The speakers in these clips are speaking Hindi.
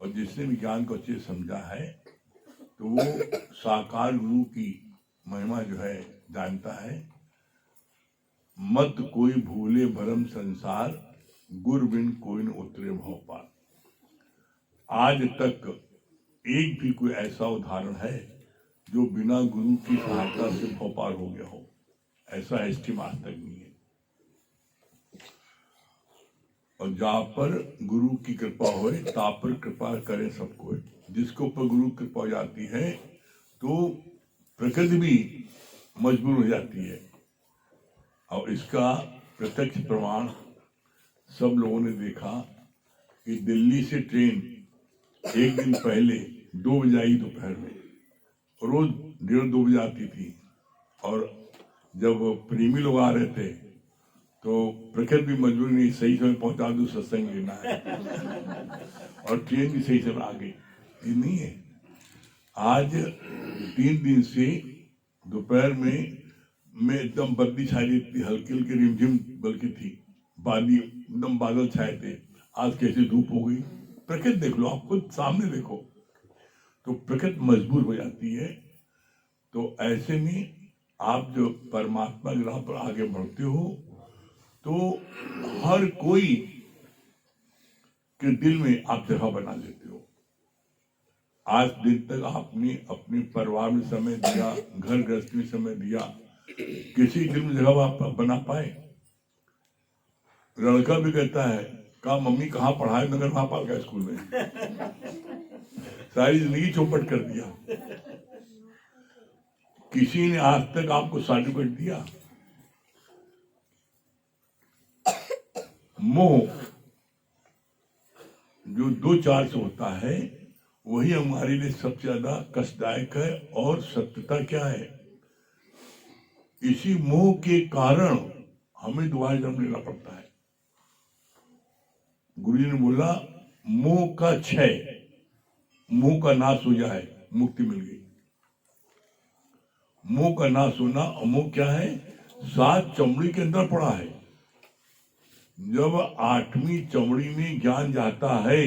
और जिसने भी ज्ञान को अच्छे से समझा है तो वो साकार गुरु की महिमा जो है जानता है। मत कोई भूले भरम संसार, गुर बिन कोई न उतरे भव पार। आज तक एक भी कोई ऐसा उदाहरण है जो बिना गुरु की सहायता से भव पार हो गया हो? ऐसा हिस्ट्री में आज तक नहीं है। और जहां पर गुरु की कृपा होए ता पर कृपा करे सबको। जिसके ऊपर गुरु कृपा हो जाती है तो प्रकृति भी मजबूर हो जाती है। और इसका प्रत्यक्ष प्रमाण सब लोगों ने देखा कि दिल्ली से ट्रेन एक दिन पहले 2 बजे आई दोपहर में, रोज 1:30-2 बजे आती थी। और जब प्रेमी लोग आ रहे थे तो प्रकृति भी मजबूरी नहीं, सही समय पहुंचा दो, सत्संग लेना है। और ट्रेन भी सही समय आ गई। ये नहीं है। आज 3 दिन से दोपहर में एकदम बदली छाई थी, हल्की हल्की रिमझिम बल्कि थी, बादी एकदम बादल छाए थे। आज कैसे धूप हो गई। प्रकृति देख लो, आप खुद सामने देखो। तो प्रकृति मजबूर हो जाती है। तो ऐसे में आप जो परमात्मा के राह पर आगे बढ़ते हो तो हर कोई के दिल में आप जगह बना लेते हो। आज दिन तक आपने अपने परिवार में समय दिया, घर गृहस्थी में समय दिया, किसी दिल में जगह आप बना पाए? लड़का भी कहता है, कहा मम्मी कहाँ पढ़ाए, नगर महापाल का स्कूल में। सारी जिंदगी चौपट कर दिया। किसी ने आज तक आपको सर्टिफिकेट दिया? मोह जो 2-4 से होता है वही हमारे लिए सबसे ज्यादा कष्टदायक है। और सत्यता क्या है? इसी मोह के कारण हमें दोबारा जन्म लेना पड़ता है। गुरुजी ने बोला मोह का क्षय, मोह का नाश हो जाए, मुक्ति मिल गई। मोह का नाश होना, मोह क्या है? 7 चमड़ी के अंदर पड़ा है। जब 8वीं चमड़ी में ज्ञान जाता है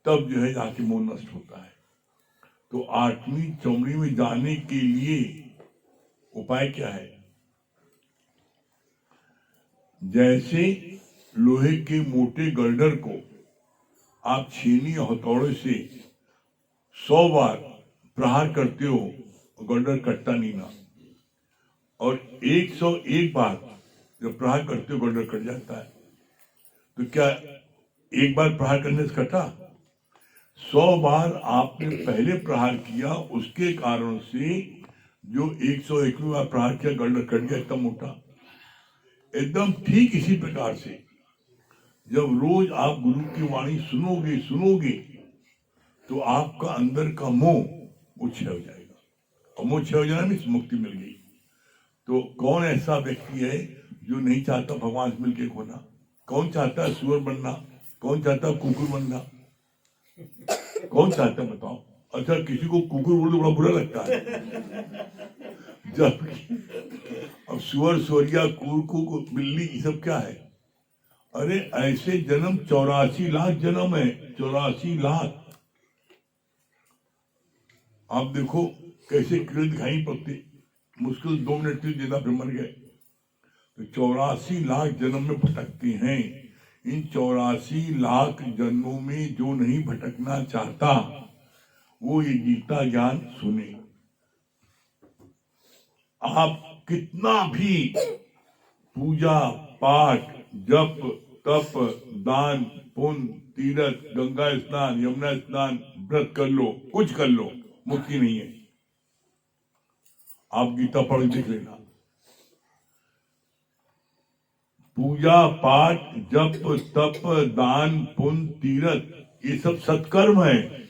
तब जो है जाके मोह नष्ट होता है। तो 8वीं चमड़ी में जाने के लिए उपाय क्या है? जैसे लोहे के मोटे गर्डर को आप छीनी और हथौड़े से 100 बार प्रहार करते हो, गर्डर कटता नहीं ना। और 101 बार जब प्रहार करते हो गर्डर कट जाता है। तो क्या एक बार प्रहार करने से कटा? 100 बार आपने पहले प्रहार किया, उसके कारण से जो 101वीं बार प्रहार किया गर्डर कट गया इतना मोटा। एकदम ठीक इसी प्रकार से जब रोज आप गुरु की वाणी सुनोगे तो आपका अंदर का मोह वो क्षय हो जाएगा। और मोह क्षय हो जाने में मुक्ति मिल गई। तो कौन ऐसा व्यक्ति है जो नहीं चाहता भगवान से मिलके खोना? कौन चाहता है सुअर बनना? कौन चाहता है कुकुर बनना? कौन चाहता है बताओ? अच्छा, किसी को कुकुर बोल तो बड़ा बुरा लगता है। जबकि अब सुअर, सुअरिया, कुकुर, बिल्ली, ये सब क्या है? अरे ऐसे जन्म 84 लाख जन्म है। 84 लाख। आप देखो कैसे कीड़े दिखाई पड़ते, मुश्किल 2 मिनट की जिंदा फिर मर गए। तो 84 लाख जन्म में भटकते हैं। इन 84 लाख जन्मों में जो नहीं भटकना चाहता वो ये गीता ज्ञान सुने। आप कितना भी पूजा पाठ, जप, तप, दान, पुण्य, तीर्थ, गंगा स्नान, यमुना स्नान, व्रत कर लो, कुछ कर लो, मुक्ति नहीं है। आप गीता पढ़ देख लेना। पूजा पाठ, जप, तप, दान, पुण्य, तीर्थ, ये सब सत्कर्म है।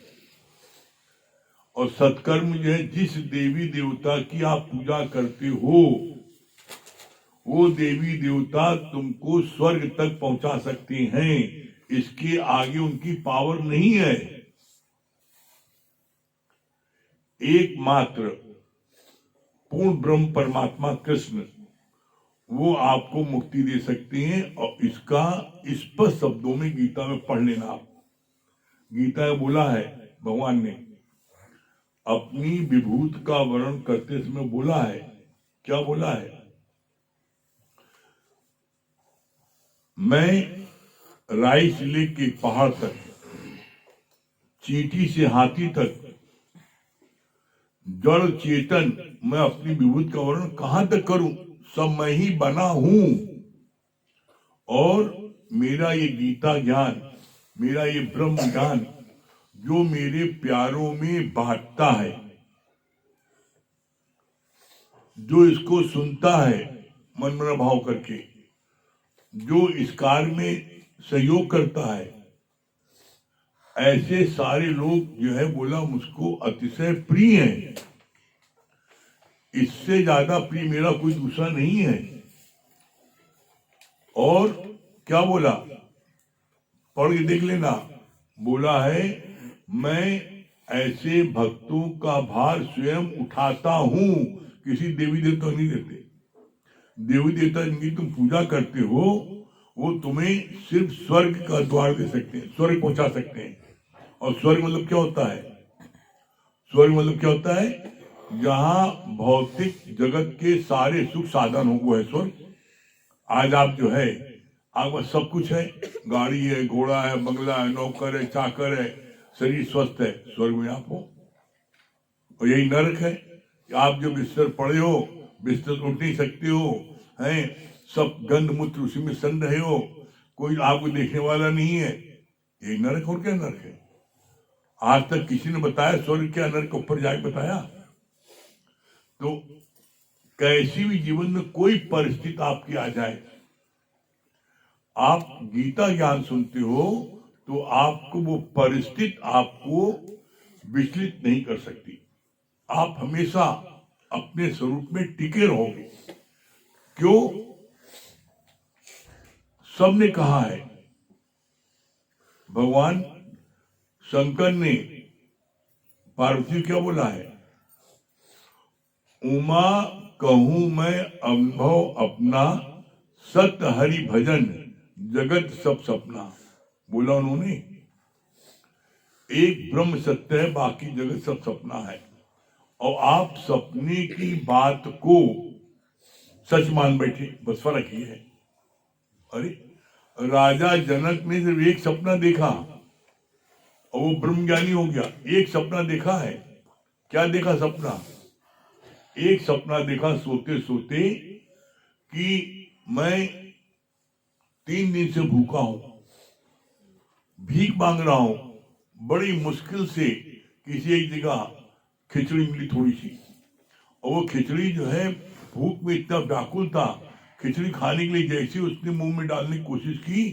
और सत्कर्म जो है, जिस देवी देवता की आप पूजा करते हो वो देवी देवता तुमको स्वर्ग तक पहुंचा सकते हैं। इसके आगे उनकी पावर नहीं है। एकमात्र पूर्ण ब्रह्म परमात्मा कृष्ण, वो आपको मुक्ति दे सकते हैं। और इसका स्पष्ट शब्दों में गीता में पढ़ लेना आप। गीता में बोला है भगवान ने, अपनी विभूत का वर्णन करते समय बोला है, क्या बोला है? मैं राई से लेके पहाड़ तक, चींटी से हाथी तक, जड़ चेतन, मैं अपनी विभूत का वर्णन कहां तक करूं? सब मैं ही बना हूं। और मेरा ये गीता ज्ञान, मेरा ये ब्रह्म ज्ञान जो मेरे प्यारों में बांटता है, जो इसको सुनता है मनमना भाव करके, जो इस कार्य में सहयोग करता है, ऐसे सारे लोग जो है बोला मुझको अतिशय प्रिय है। इससे ज्यादा प्रिय मेरा कोई दूसरा नहीं है। और क्या बोला, पढ़ के देख लेना, बोला है मैं ऐसे भक्तों का भार स्वयं उठाता हूं, किसी देवी देवता नहीं देते। देवी देवता जिनकी तुम पूजा करते हो वो तुम्हें सिर्फ स्वर्ग का द्वार दे सकते हैं, स्वर्ग पहुंचा सकते हैं। और स्वर्ग मतलब क्या होता है? स्वर्ग मतलब क्या होता है? जहां भौतिक जगत के सारे सुख साधन हो, वो है स्वर्ग। आज आप जो है, आपका सब कुछ है, गाड़ी है, घोड़ा है, बंगला है, नौकर है, चाकर है, शरीर स्वस्थ है, स्वर्ग में आप हो। और यही नरक है, आप जो बिस्तर पड़े हो, बिस्तर उठ नहीं सकते हो, हैं, सब गंध मूत्र उसी में सन रहे हो, कोई आपको देखने वाला नहीं है, यही नरक। और क्या नरक है? आज तक किसी ने बताया स्वर्ग क्या, नरक के ऊपर जाके बताया? तो कैसी भी जीवन में कोई परिस्थिति आपकी आ जाए, आप गीता ज्ञान सुनते हो तो आपको वो परिस्थिति आपको विचलित नहीं कर सकती। आप हमेशा अपने स्वरूप में टिके रहोगे। क्यों? सबने कहा है, भगवान शंकर ने पार्वती क्या बोला है, उमा कहूं मैं अनुभव अपना, सत्य हरि भजन जगत सब सपना। बोला उन्होंने, एक ब्रह्म सत्य है, बाकी जगत सब सपना है। और आप सपने की बात को सच मान बैठे, बस फर्क ही है। अरे राजा जनक ने सिर्फ एक सपना देखा और वो ब्रह्म ज्ञानी हो गया। एक सपना देखा है, क्या देखा सपना? एक सपना देखा सोते सोते कि मैं 3 दिन से भूखा हूं, भीख मांग रहा हूं, बड़ी मुश्किल से किसी एक जगह खिचड़ी मिली थोड़ी सी, और वो खिचड़ी जो है, भूख में इतना व्याकुल था, खिचड़ी खाने के लिए जैसे उसने मुंह में डालने की कोशिश की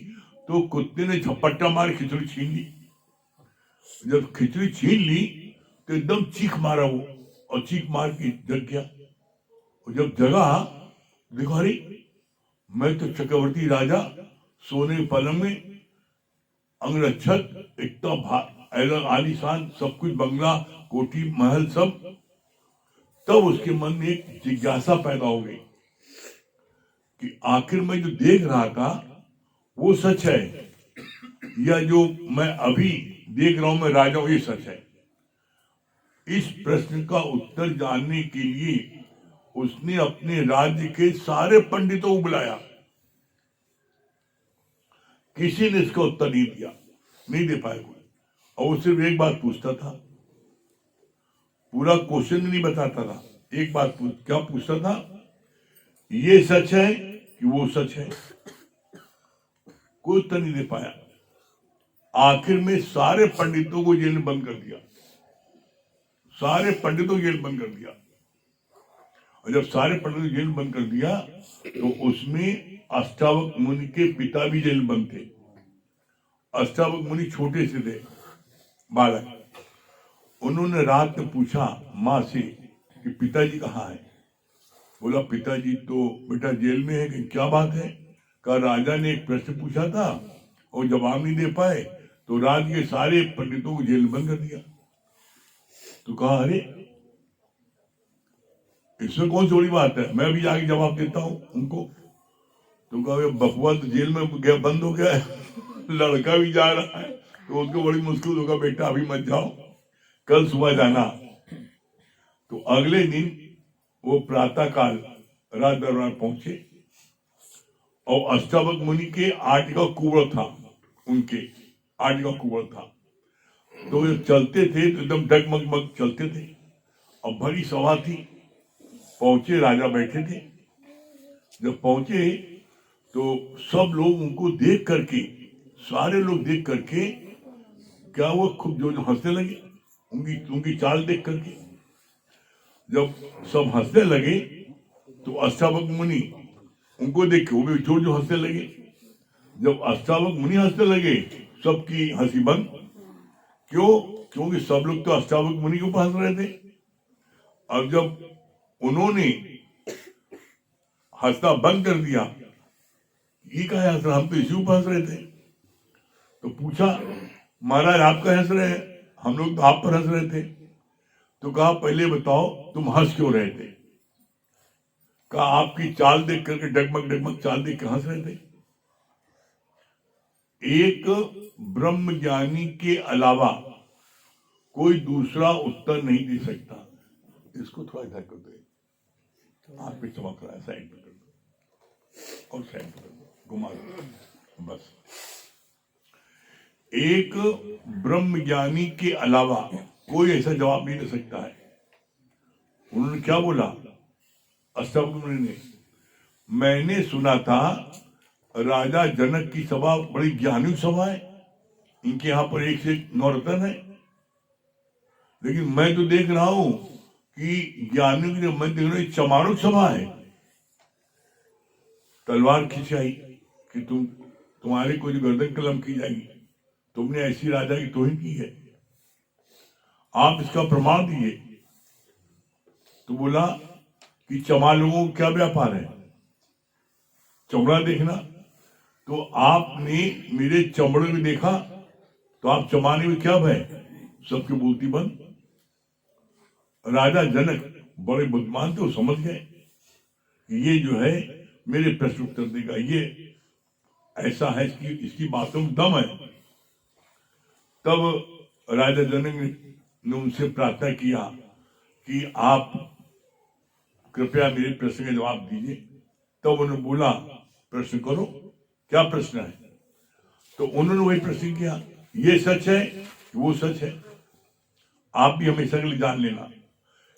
तो कुत्ते ने झपट्टा मार खिचड़ी छीन ली। जब खिचड़ी छीन ली तो एकदम चीख मारा वो, और चीख मार के जग गया। और जब जगा, देखो अरे मैं तो चक्रवर्ती राजा, सोने के पलंग में, अंगरक्षक, इतना आलीशान सब कुछ, बंगला, कोठी, महल सब। तब उसके मन में एक जिज्ञासा पैदा हो गई कि आखिर मैं जो देख रहा था वो सच है, या जो मैं अभी देख रहा हूं मैं राजा हूं, ये सच है। इस प्रश्न का उत्तर जानने के लिए उसने अपने राज्य के सारे पंडितों को बुलाया। किसी ने इसका उत्तर नहीं दिया, नहीं दे पाया कोई। और वो सिर्फ एक बात पूछता था, पूरा क्वेश्चन नहीं बताता था, एक बात क्या पूछता था, ये सच है कि वो सच है? कोई उत्तर नहीं दे पाया। आखिर में सारे पंडितों को जेल में बंद कर दिया, सारे पंडितों को जेल बंद कर दिया। और जब सारे पंडितों को जेल बंद कर दिया तो उसमें अष्टावक मुनि के पिता भी जेल बंद थे। अष्टावक मुनि छोटे से थे, बालक। उन्होंने रात में पूछा माँ से कि पिताजी कहाँ है? बोला पिताजी तो बेटा जेल में है। कि क्या बात है? कहा राजा ने एक प्रश्न पूछा था और जवाब नहीं दे पाए तो रात के सारे पंडितों को जेल बंद कर दिया। तो कहा अरे इसमें कौन सी बड़ी बात है, मैं भी जाके जवाब देता हूं उनको। तो कहा बकुआ तो जेल में गया, बंद हो गया है, लड़का भी जा रहा है, तो उसको बड़ी मुश्किल होगा, बेटा अभी मत जाओ, कल सुबह जाना। तो अगले दिन वो प्रातः काल राज दरबार पहुंचे और अष्टावक्र मुनि के 8 का कुबड़ था, उनके 8 का कुबड़ था। तो जब चलते थे तो एकदम डगमगमग चलते थे और बड़ी सभा थी। पहुंचे, राजा बैठे थे। जब पहुंचे तो सब लोग उनको देख करके, सारे लोग देख करके क्या वो खूब जो हंसने लगे, उनकी चाल देख करके। जब सब हंसने लगे तो अष्टावक्र मुनि उनको देख के वो भी जोर जो हंसने लगे। जब अष्टावक्र मुनि हंसने लगे, सबकी हंसी बंद। क्यों? क्योंकि सब लोग तो अष्टावक्र मुनि के ऊपर हंस रहे थे। अब जब उन्होंने हंसना बंद कर दिया, ये कहा हंस रहा, हम तो इसी ऊपर हंस रहे थे। तो पूछा, महाराज आप कहाँ हंस रहे हैं? हम लोग तो आप पर हंस रहे थे। तो कहा पहले बताओ तुम हंस क्यों रहे थे? कहा आपकी चाल देख करके, डगमग डगमग चाल देख कर हंस रहे थे। एक ब्रह्म ज्ञानी के अलावा कोई दूसरा उत्तर नहीं दे सकता। इसको थोड़ा इधर कर दो, आप पे चमक रहा है, साइड पर कर दो और साइड पर कर दो, घुमा दो बस। एक ब्रह्म ज्ञानी के अलावा कोई ऐसा जवाब नहीं दे सकता है। उन्होंने क्या बोला अष्टावक्र मुनि ने? मैंने सुना था राजा जनक की सभा बड़ी ज्ञानी सभा है, इनके यहाँ पर एक से 9 रत्न है। लेकिन मैं तो देख रहा हूं कि ज्ञानियों की, मैं देख रहा हूं चमारों सभा है। तलवार खिंचाई कि तुम्हारी कोई गर्दन कलम की जाएगी, तुमने ऐसी राजा की तोहिन की है, आप इसका प्रमाण दीजिए। तो बोला कि चमार लोगों को क्या व्यापार है? चमड़ा देखना। तो आपने मेरे चमड़े में देखा तो आप चमाने में क्या भय? सबकी बोलती बंद। राजा जनक बड़े बुद्धिमान थे, वो समझ गए कि ये जो है मेरे प्रश्न उत्तर देगा, ये ऐसा है, इसकी बातों में दम है। तब राजा जनक ने उनसे प्रार्थना किया कि आप कृपया मेरे प्रश्न का जवाब दीजिए। तब उन्होंने बोला प्रश्न करो, क्या प्रश्न है? तो उन्होंने वही प्रश्न किया, ये सच है कि वो सच है? आप भी हमेशा के लिए जान लेना,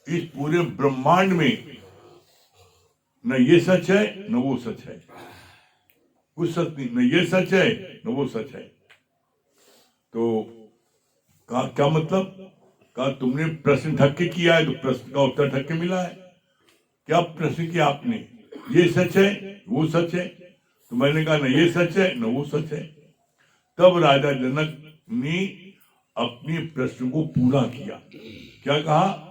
इस पूरे ब्रह्मांड में न ये सच है न वो सच है, कुछ सच नहीं, न ये सच है न वो सच है। तो कहा क्या मतलब? कहा तुमने प्रश्न ढक के किया है तो प्रश्न का उत्तर ढक के मिला है। क्या प्रश्न किया आपने? ये सच है वो सच है? तो मैंने कहा न ये सच है न वो सच है। तब राजा जनक ने अपने प्रश्न को पूरा किया। क्या कहा?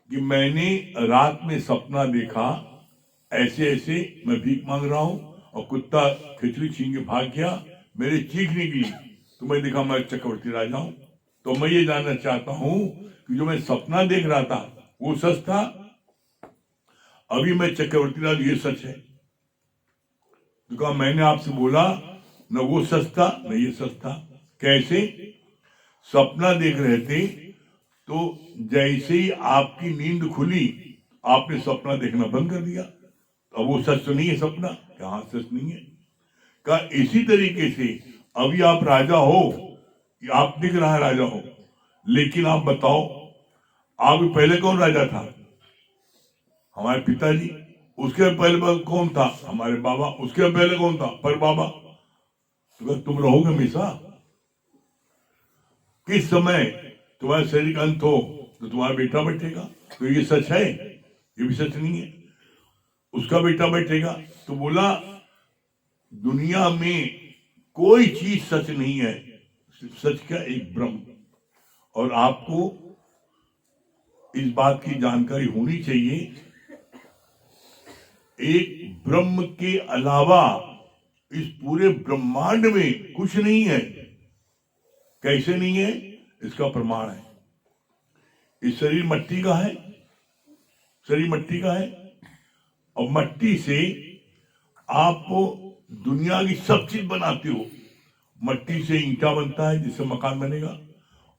कि मैंने रात में सपना देखा, ऐसे ऐसे मैं भीख मांग रहा हूं और कुत्ता खिचड़ी छीन के भाग गया, मेरे चीख निकली तो मैं देखा मैं चक्रवर्ती राजा हूं। तो मैं ये जानना चाहता हूं कि जो मैं सपना देख रहा था वो सच था, अभी मैं चक्रवर्ती राजा, ये सच है? तो कहा मैंने आपसे बोला न वो सच था न ये सच था। कैसे? सपना देख रहे थे तो जैसे ही आपकी नींद खुली आपने सपना देखना बंद कर दिया। अब वो सच तो नहीं है सपना? कहा सच नहीं है। कहा इसी तरीके से अभी आप राजा हो, आप दिख रहा है राजा हो, लेकिन आप बताओ आप पहले कौन राजा था? हमारे पिताजी। उसके पहले कौन था? हमारे बाबा। उसके पहले कौन था? पर बाबा। तो तुम रहोगे हमेशा? किस समय तुम्हारे शरीर का अंत हो तो तुम्हारा बेटा बैठेगा। तो ये सच है? ये भी सच नहीं है। उसका बेटा बैठेगा। तो बोला दुनिया में कोई चीज सच नहीं है, सच का एक ब्रह्म। और आपको इस बात की जानकारी होनी चाहिए, एक ब्रह्म के अलावा इस पूरे ब्रह्मांड में कुछ नहीं है। कैसे नहीं है? इसका प्रमाण है। इस शरीर मट्टी का है, शरीर मट्टी का है, और मट्टी से आप दुनिया की सब चीज बनाते हो। मट्टी से ईंटा बनता है जिससे मकान बनेगा,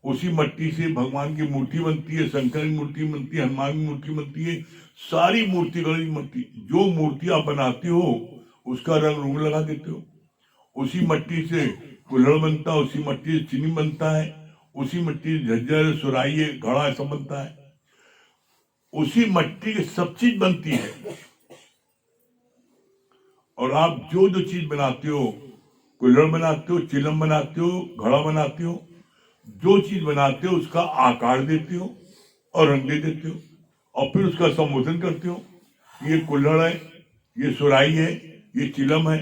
उसी मट्टी से भगवान की मूर्ति बनती है, शंकर की मूर्ति बनती है, हनुमान की मूर्ति बनती है, सारी मूर्ति गणेश मूर्ति, जो मूर्ति आप बनाते हो उसका रंग रूप लगा देते हो। उसी मट्टी से कुल्हड़ बनता है, उसी मट्टी से चीनी बनता है, उसी मट्टी से झज्जर, सुराही, घड़ा सब बनता है, उसी मट्टी की सब चीज बनती है। और आप जो जो चीज बनाते हो, कुल्हड़ बनाते हो, चिलम बनाते हो, घड़ा बनाते हो, जो चीज बनाते हो उसका आकार देते हो और रंग दे देते हो, और फिर उसका संबोधन करते हो। ये कुल्हड़ है, ये सुराही है, ये चिलम है,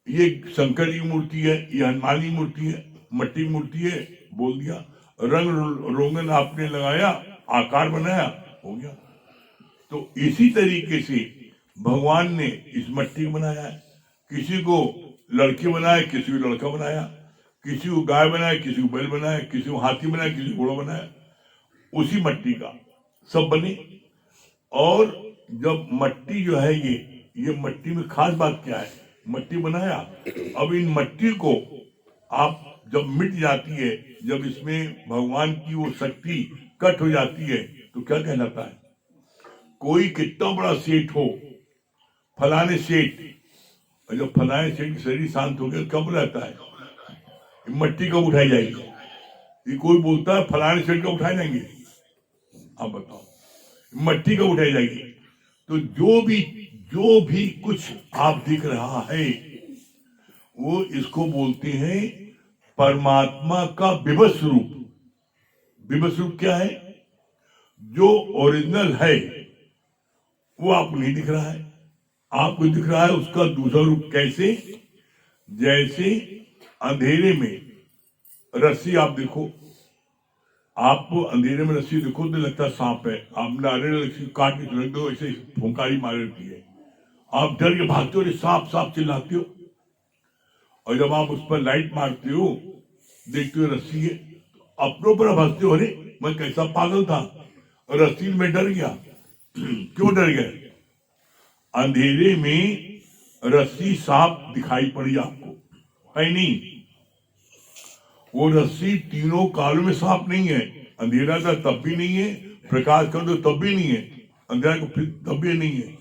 ये शंकर की मूर्ति है, ये हनुमान की मूर्ति है, मट्टी की मूर्ति है, बोल दिया। रंग रोगन आपने लगाया, आकार बनाया, हो गया। तो इसी तरीके से भगवान ने इस मट्टी को बनाया है। किसी को लड़के बनाया, किसी को लड़का बनाया, किसी को गाय बनाया, किसी को बैल बनाया, किसी को हाथी बनाया, किसी को घोड़ा बनाया, उसी मट्टी का सब बने। और जब मट्टी जो है ये मट्टी में खास बात क्या है, मट्टी बनाया, अब इन मट्टी को आप जब मिट जाती है, जब इसमें भगवान की वो शक्ति कट हो जाती है, तो क्या कहलाता है? कोई कितना बड़ा सेठ हो, फलाने सेठ, और जब फलाने सेठ की शरीर शांत हो गया, कब रहता है? मट्टी कब उठाई जाएगी? ये कोई बोलता है फलाने सेठ कब उठाए जाएंगे? आप बताओ, मट्टी कब उठाई जाएगी? तो जो भी कुछ आप दिख रहा है, वो इसको बोलते हैं परमात्मा का विवश रूप। विवश रूप क्या है? जो ओरिजिनल है वो आपको नहीं दिख रहा है, आपको दिख रहा है उसका दूसरा रूप। कैसे? जैसे अंधेरे में रस्सी आप देखो, आप अंधेरे में रस्सी देखो तो लगता सांप है, आप नारियल रस्सी काट के रख दो, ऐसे फुंकारी मार देती है, आप डर के भागते हो, सांप सांप चिल्लाते हो। और जब आप उस पर लाइट मारते हो, देखते हो रस्सी है, अपनों पर हंसते हो, अरे मैं कैसा पागल था, रस्सी में डर गया। क्यों डर गए? अंधेरे में रस्सी सांप दिखाई पड़ी आपको, है नहीं? वो रस्सी तीनों कालों में सांप नहीं है। अंधेरा का तब भी नहीं है, प्रकाश कर दो तब भी नहीं है, अंधेरा का फिर तब भी नहीं है।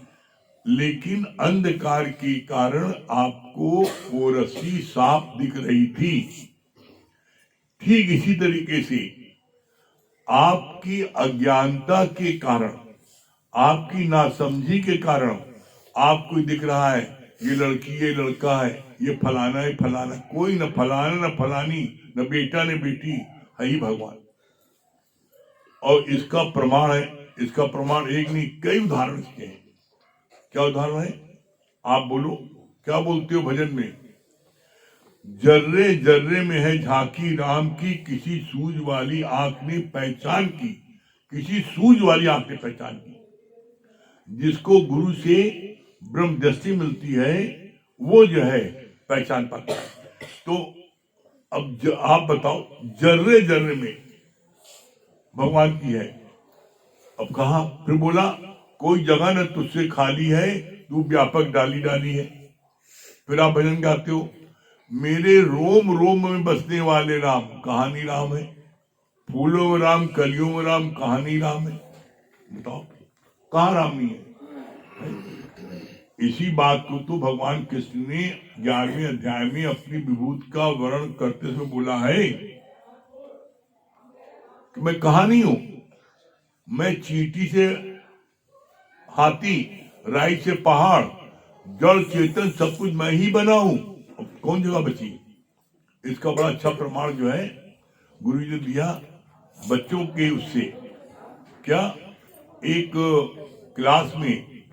लेकिन अंधकार के कारण आपको वो रस्सी सांप दिख रही थी। ठीक इसी तरीके से आपकी अज्ञानता के कारण, आपकी नासमझी के कारण आपको दिख रहा है ये लड़की, ये लड़का है, ये फलाना है, फलाना। कोई न फलाना, न फलानी, न बेटा न बेटी, है ही भगवान। और इसका प्रमाण है, इसका प्रमाण एक नहीं कई उदाहरण इसके हैं। क्या उदाहरण है? आप बोलो, क्या बोलते हो भजन में? जर्रे जर्रे में है झांकी राम की, किसी सूझ वाली आंख ने पहचान की, किसी सूझ वाली आंख ने पहचान की। जिसको गुरु से ब्रह्म दृष्टि मिलती है, वो जो है पहचान पाता है। तो अब आप बताओ, जर्रे जर्रे में भगवान की है। अब कहा? फिर बोला कोई जगह न तुझसे खाली है, तू व्यापक डाली डाली है। फिर आप भजन गाते हो, मेरे रोम रोम में बसने वाले राम, कहानी राम है। फूलों में राम, कलियों में राम, कहानी राम है। बताओ कहाँ राम नहीं है? इसी बात को तो भगवान कृष्ण ने 11वें अध्याय में अपनी विभूति का वर्णन करते हुए बोला है कि मैं कहा नहीं हूं, मैं चींटी से हाथी, राई से पहाड़, जड़ चेतन सब कुछ मैं ही बना हूं। अब कौन जगह बची? इसका बड़ा अच्छा प्रमाण जो है गुरु जी ने दिया बच्चों के उससे। क्या? एक क्लास में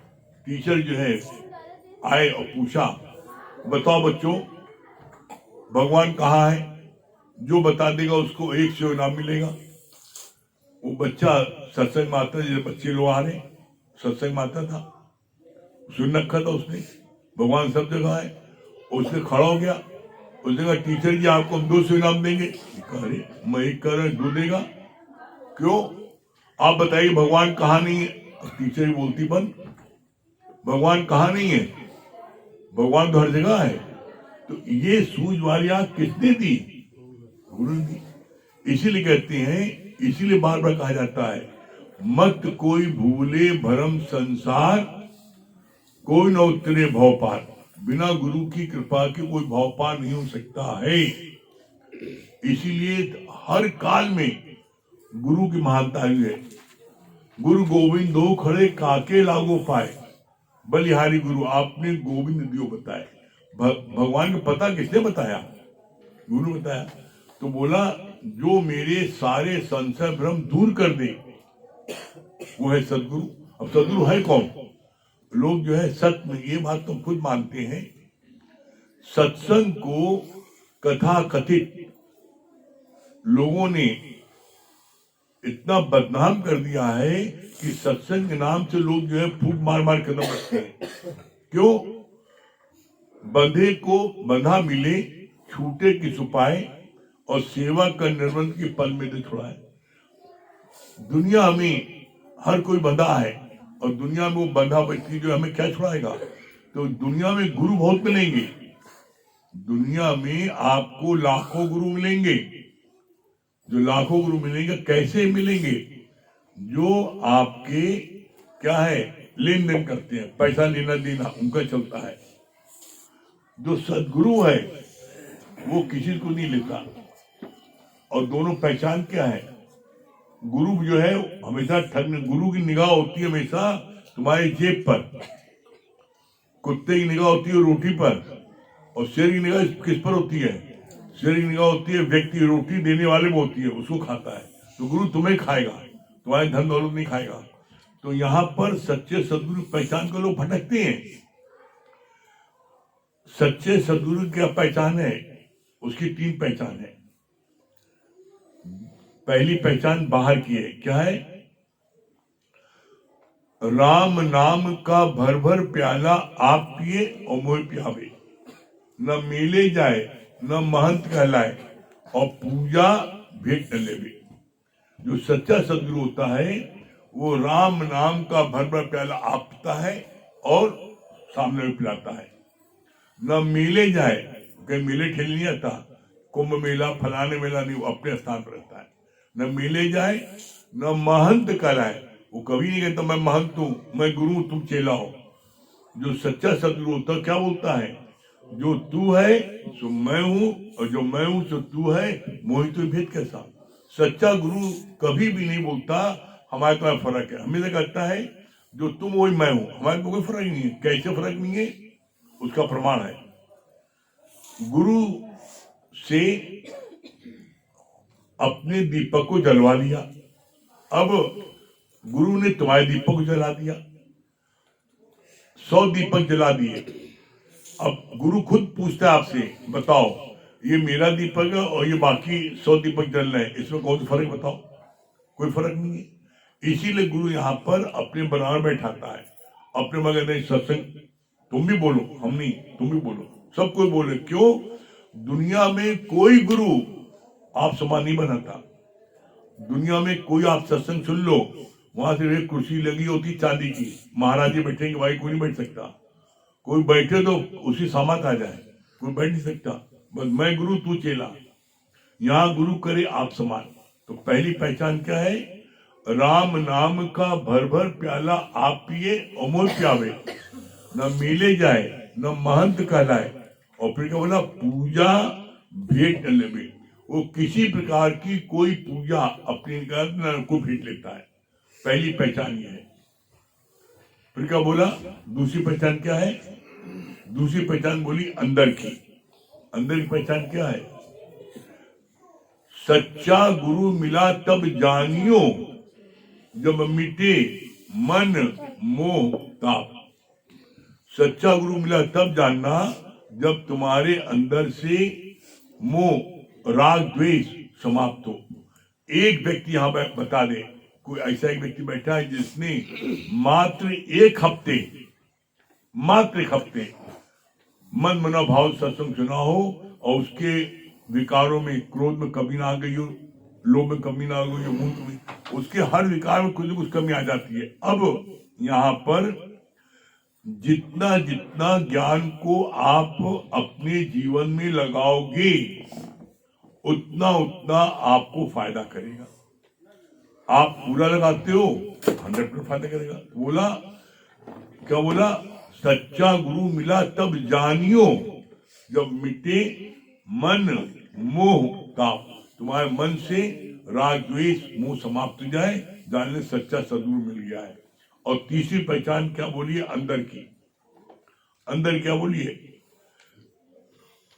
टीचर जो है आए और पूछा, बताओ बच्चों भगवान कहाँ है? जो बता देगा उसको 100 इनाम मिलेगा। वो बच्चा सत्संग में आता, जैसे बच्चे लोग आ रहे, सत्संग में आता था, सुन रखा था उसने भगवान सब जगह है। उसने खड़ा हो गया, उसने कहा टीचर जी आपको हम 200 इनाम देंगे। अरे मैं एक कर 2 देगा, क्यों? आप बताइए भगवान कहाँ नहीं है? टीचर ही बोलती बंद, भगवान कहाँ नहीं है? भगवान तो हर जगह है। तो ये सूझ वाली आंख किसने दी? गुरु ने दी। इसीलिए कहते हैं, इसीलिए बार बार कहा जाता है, मत कोई भूले भरम संसार, कोई न उतरे भव पार। बिना गुरु की कृपा के कोई भव पार नहीं हो सकता है। इसीलिए हर काल में गुरु की महानता ही है। गुरु गोविंद दो खड़े काके लागो पाए, बलिहारी गुरु आपने गोविंद दियो बताए। भगवान को पता किसने बताया? गुरु बताया। तो बोला जो मेरे सारे संशय भ्रम दूर कर दे वो है सदगुरु। अब सदगुरु है कौन? लोग जो है सत्य में, ये बात तो खुद मानते हैं, सत्संग को कथा कथित लोगों ने इतना बदनाम कर दिया है कि सत्संग के नाम से लोग जो है फूक मार मार कदम रखते हैं। क्यों? बंधे को बंधा मिले, छूटे की छुपाए, और सेवा कर निर्बंध की पल में दे छुड़ाए। दुनिया में हर कोई बंधा है, और दुनिया में वो बंधा व्यक्ति जो हमें क्या छुड़ाएगा? तो दुनिया में गुरु बहुत मिलेंगे, दुनिया में आपको लाखों गुरु मिलेंगे। जो लाखों गुरु मिलेंगे कैसे मिलेंगे? जो आपके क्या है, लेन देन करते हैं, पैसा लेना देना उनका चलता है। जो सदगुरु है वो किसी को नहीं लेता। और दोनों पहचान क्या है? गुरु जो है हमेशा ठगने, गुरु की निगाह होती है हमेशा तुम्हारी जेब पर, कुत्ते की निगाह होती है रोटी पर, और शेर की निगाह किस पर होती है? शेर की निगाह होती है व्यक्ति, रोटी देने वाले में होती है, उसको खाता है। तो गुरु तुम्हें खाएगा, तुम्हारे धन दौलत नहीं खाएगा। तो यहाँ पर सच्चे सदगुरु पहचान को लोग भटकते हैं। सच्चे सदगुरु की क्या पहचान है? उसकी 3 पहचान है। पहली पहचान बाहर की है, क्या है? राम नाम का भर भर प्याला आप पिए और मोह पियावे, न मिले जाए न महंत कहलाए, और पूजा भेंट न लेवे। जो सच्चा सदगुरु होता है वो राम नाम का भर भर प्याला आप पीता है और सामने में पिलाता है। न मिले जाए, कहीं मेले ठेले नहीं आता, कुंभ मेला फलाने मेला नहीं, वो अपने स्थान पर रहता है। न मिले जाए न महंत कहलाए, वो कभी नहीं कहता मैं महंत हूं, मैं गुरु हूं, तुम चेला हो। जो सच्चा सदगुरु होता क्या बोलता है? जो तू है सो मैं हूं, और जो मैं हूं सो तू है, मोहित भेद कैसा। सच्चा गुरु कभी भी नहीं बोलता हमारे तो फर्क है, हमेशा कहता है जो तुम वही मैं हूं, हमारे को कोई फर्क नहीं है। कैसे फर्क नहीं है? उसका प्रमाण है, गुरु से अपने दीपक को जलवा लिया, अब गुरु ने तुम्हारे दीपक को जला दिया, 100 दीपक जला दिए। अब गुरु खुद पूछता है आपसे, बताओ ये मेरा दीपक है और ये बाकी 100 दीपक जल रहे हैं, इसमें कौन सा फर्क बताओ? कोई फर्क नहीं है। इसीलिए गुरु यहाँ पर अपने बराबर बैठाता है, अपने मगर नहीं सत्संग तुम भी बोलो, हम नहीं, तुम भी बोलो, सब कोई बोले। क्यों? दुनिया में कोई गुरु आप समान नहीं बनाता। दुनिया में कोई आप सत्संग सुन लो, वहां से एक कुर्सी लगी होती चांदी की, महाराज जी बैठेंगे, भाई कोई नहीं बैठ सकता। कोई बैठे तो उसी सामत आ जाए, कोई बैठ नहीं सकता। बस मैं गुरु तू चेला, यहाँ गुरु करे आप समान। तो पहली पहचान क्या है? राम नाम का भर भर प्याला आप पिए और मोह प्यावे, न मिले जाए न महंत कहलाए, और फिर क्या बोला? पूजा भेंट न लेवे। वो किसी प्रकार की कोई पूजा अपनी न को भेंट लेता है। पहली पहचान ये है। फिर क्या बोला? दूसरी पहचान क्या है? दूसरी पहचान बोली अंदर की। अंदर की पहचान क्या है? सच्चा गुरु मिला तब जानियो, जब मिटे मन मोह ताप। सच्चा गुरु मिला तब जानना जब तुम्हारे अंदर से मोह राग द्वेष समाप्त हो। एक व्यक्ति यहाँ बता दे, कोई ऐसा एक व्यक्ति बैठा है जिसने मात्र एक हफ्ते मन मना भाव सत्संग सुना हो और उसके विकारों में, क्रोध में कमी ना आ गई हो, लोभ में कमी ना आ गई हो, मूर्ख में, उसके हर विकार में कुछ न कुछ कमी आ जाती है। अब यहाँ पर जितना जितना ज्ञान को आप अपने जीवन में लगाओगे उतना उतना आपको फायदा करेगा। आप पूरा लगाते हो 100% फायदा करेगा। बोला क्या बोला, सच्चा गुरु मिला तब जानियो, जब मिटे मन मोह ताप। तुम्हारे मन से राग द्वेष मोह समाप्त हो जाए, जानने सच्चा सदगुरु मिल गया है। और तीसरी पहचान क्या बोलिए अंदर की, अंदर क्या बोलिए,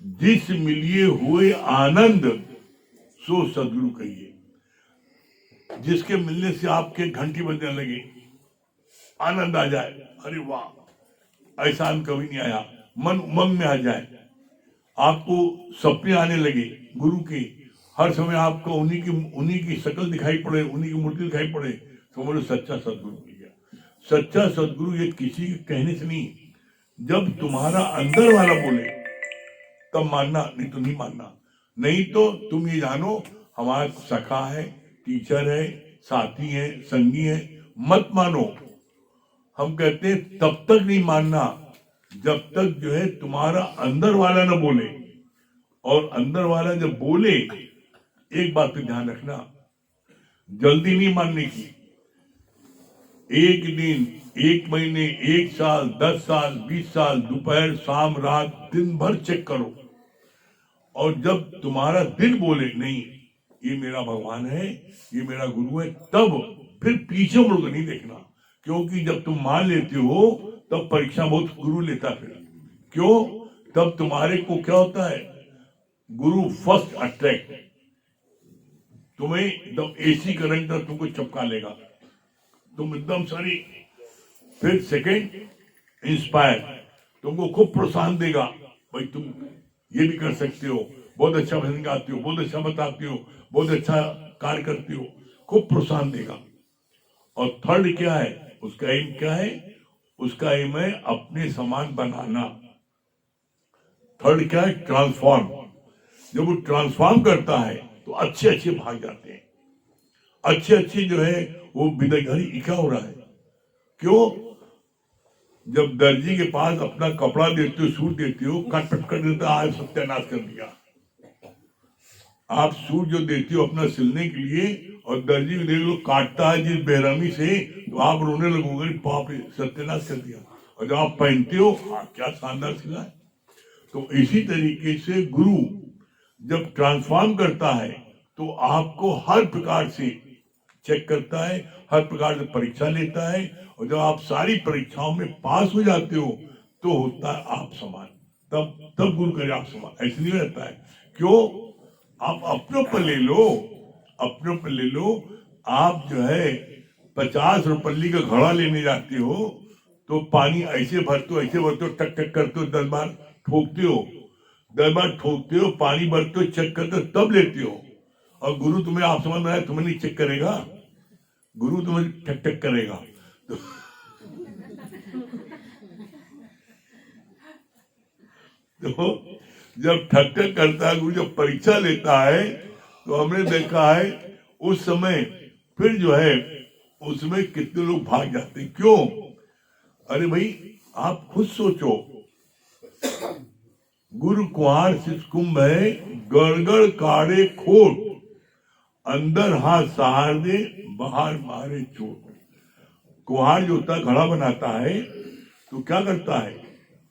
जिस मिलिए हुए आनंद सो सदगुरु कहिए। जिसके मिलने से आपके घंटी बजने लगे, आनंद आ जाए, अरे वाह ऐसा कभी नहीं आया, मन उमंग में आ जाए, आपको सपने आने लगे गुरु के, हर समय आपको उन्हीं की शक्ल दिखाई पड़े, उन्हीं की मूर्ति दिखाई पड़े, तो बोलो सच्चा सदगुरु मिल गया। सच्चा सदगुरु ये किसी के कहने से नहीं, जब तुम्हारा अंदर वाला बोले तब मानना, नहीं तो नहीं मानना। नहीं तो तुम ये जानो हमारा सखा है, टीचर है, साथी है, संगी है, मत मानो। हम कहते हैं तब तक नहीं मानना जब तक जो है तुम्हारा अंदर वाला ना बोले। और अंदर वाला जब बोले, एक बात पे ध्यान रखना, जल्दी नहीं मानने की। एक दिन, एक महीने, एक साल, 10 साल, 20 साल, दोपहर शाम रात दिन भर चेक करो। और जब तुम्हारा दिल बोले नहीं ये मेरा भगवान है, ये मेरा गुरु है, तब फिर पीछे मुड़कर नहीं देखना। क्योंकि जब तुम मान लेते हो तब परीक्षा बहुत गुरु लेता फिर। क्यों? तब तुम्हारे को क्या होता है, गुरु फर्स्ट अट्रैक्ट, तुम्हें एकदम एसी करंट तक तुमको चपका लेगा, तुम एकदम सारी। फिर सेकंड इंस्पायर, तुमको खूब प्रोत्साहन देगा, भाई तुम ये भी कर सकते हो, बहुत अच्छा भजन गाते हो, बहुत अच्छा बताते हो, बहुत अच्छा कार्य करते हो, खूब प्रोत्साहन देगा। और थर्ड क्या है, उसका एम क्या है, उसका एम है अपने समान बनाना। थर्ड क्या है, ट्रांसफॉर्म। जब वो ट्रांसफॉर्म करता है तो अच्छे अच्छे भाग जाते हैं, अच्छे अच्छे जो है वो बिदघरी इका हो रहा है। क्यों? जब दर्जी के पास अपना कपड़ा देते हो, सूट देते हो, कट पट कर देता, आज सत्यानाश कर दिया। आप सूट जो देते हो अपना सिलने के लिए, और दर्जी को देख लो काटता है जिस बेरहमी से, तो आप रोने लगोगे, बाप रे सत्यानाश कर दिया। और जब आप पहनते हो, क्या शानदार सिला है। तो इसी तरीके से गुरु जब ट्रांसफॉर्म करता है तो आपको हर प्रकार से चेक करता है, हर प्रकार से परीक्षा लेता है। और जब आप सारी परीक्षाओं में पास हो जाते हो तो होता है आप समान। तब गुरु करे आप समान, ऐसे नहीं रहता है। क्यों? आप अपने ऊपर ले लो, अपने ऊपर ले लो। आप जो है 50 रुपये का घड़ा लेने जाते हो तो पानी ऐसे भरते हो, ऐसे भरते हो, टक टक करते हो, 10 बार ठोकते हो, 10 बार ठोकते हो, पानी भरते हो, चेक करते हो, तब लेते हो। और गुरु तुम्हें आप समझ में आया, तुम्हें नहीं चेक करेगा, गुरु तुम्हें ठक ठक करेगा। तो जब ठक ठक करता है गुरु, जब परीक्षा लेता है, तो हमने देखा है उस समय फिर जो है उसमें कितने लोग भाग जाते हैं। क्यों? अरे भाई आप खुद सोचो, गुरु कुहार शिष्य कुंभ है, गड़गड़ काढ़े खोट, अंदर हाथ सहार दे, बाहर मारे चोट। कुहार जो होता है, घड़ा बनाता है, तो क्या करता है,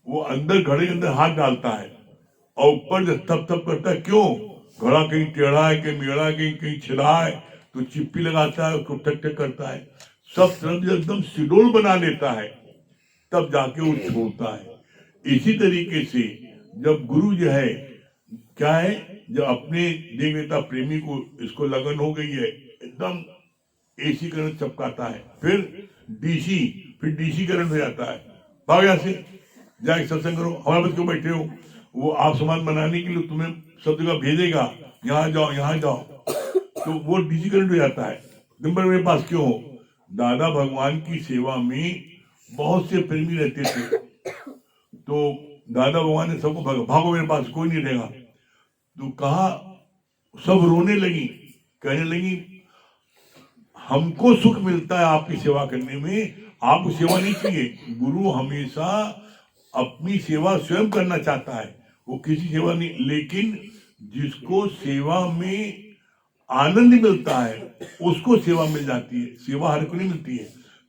वो अंदर घड़े के अंदर हाथ डालता है और ऊपर जब तप तप करता है। क्यों? घड़ा कहीं टेढ़ा है, कहीं मेढ़ा, कहीं छिला है, तो चिप्पी लगाता है, उसको टक टक करता है, सब तरफ एकदम सिडोल बना लेता है, तब जाके वो छोड़ता है। इसी तरीके से जब गुरु जो है क्या है, जब अपने देवता प्रेमी को इसको लगन हो गई है, एकदम एसी करंट चपकाता है, फिर डीसी करंट हो जाता है, भाग यहाँ से, जाके सत्संग करो, हमारे पास क्यों बैठे हो। वो आप समान बनाने के लिए तुम्हें सब जगह भेजेगा, यहाँ जाओ यहाँ जाओ, तो वो डीसी करंट हो जाता है। दिन भर मेरे पास क्यों हो? दादा भगवान की सेवा में बहुत से प्रेमी रहते थे, तो दादा भगवान ने सबको भागो मेरे पास, कोई नहीं रहेगा। तो कहा, सब रोने लगी, कहने लगी हमको सुख मिलता है आपकी सेवा करने में, आपको सेवा नहीं चाहिए। गुरु हमेशा अपनी सेवा स्वयं करना चाहता है, वो किसी सेवा नहीं, लेकिन जिसको सेवा में आनंद मिलता है उसको सेवा मिल जाती है, सेवा हर को नहीं मिलती है।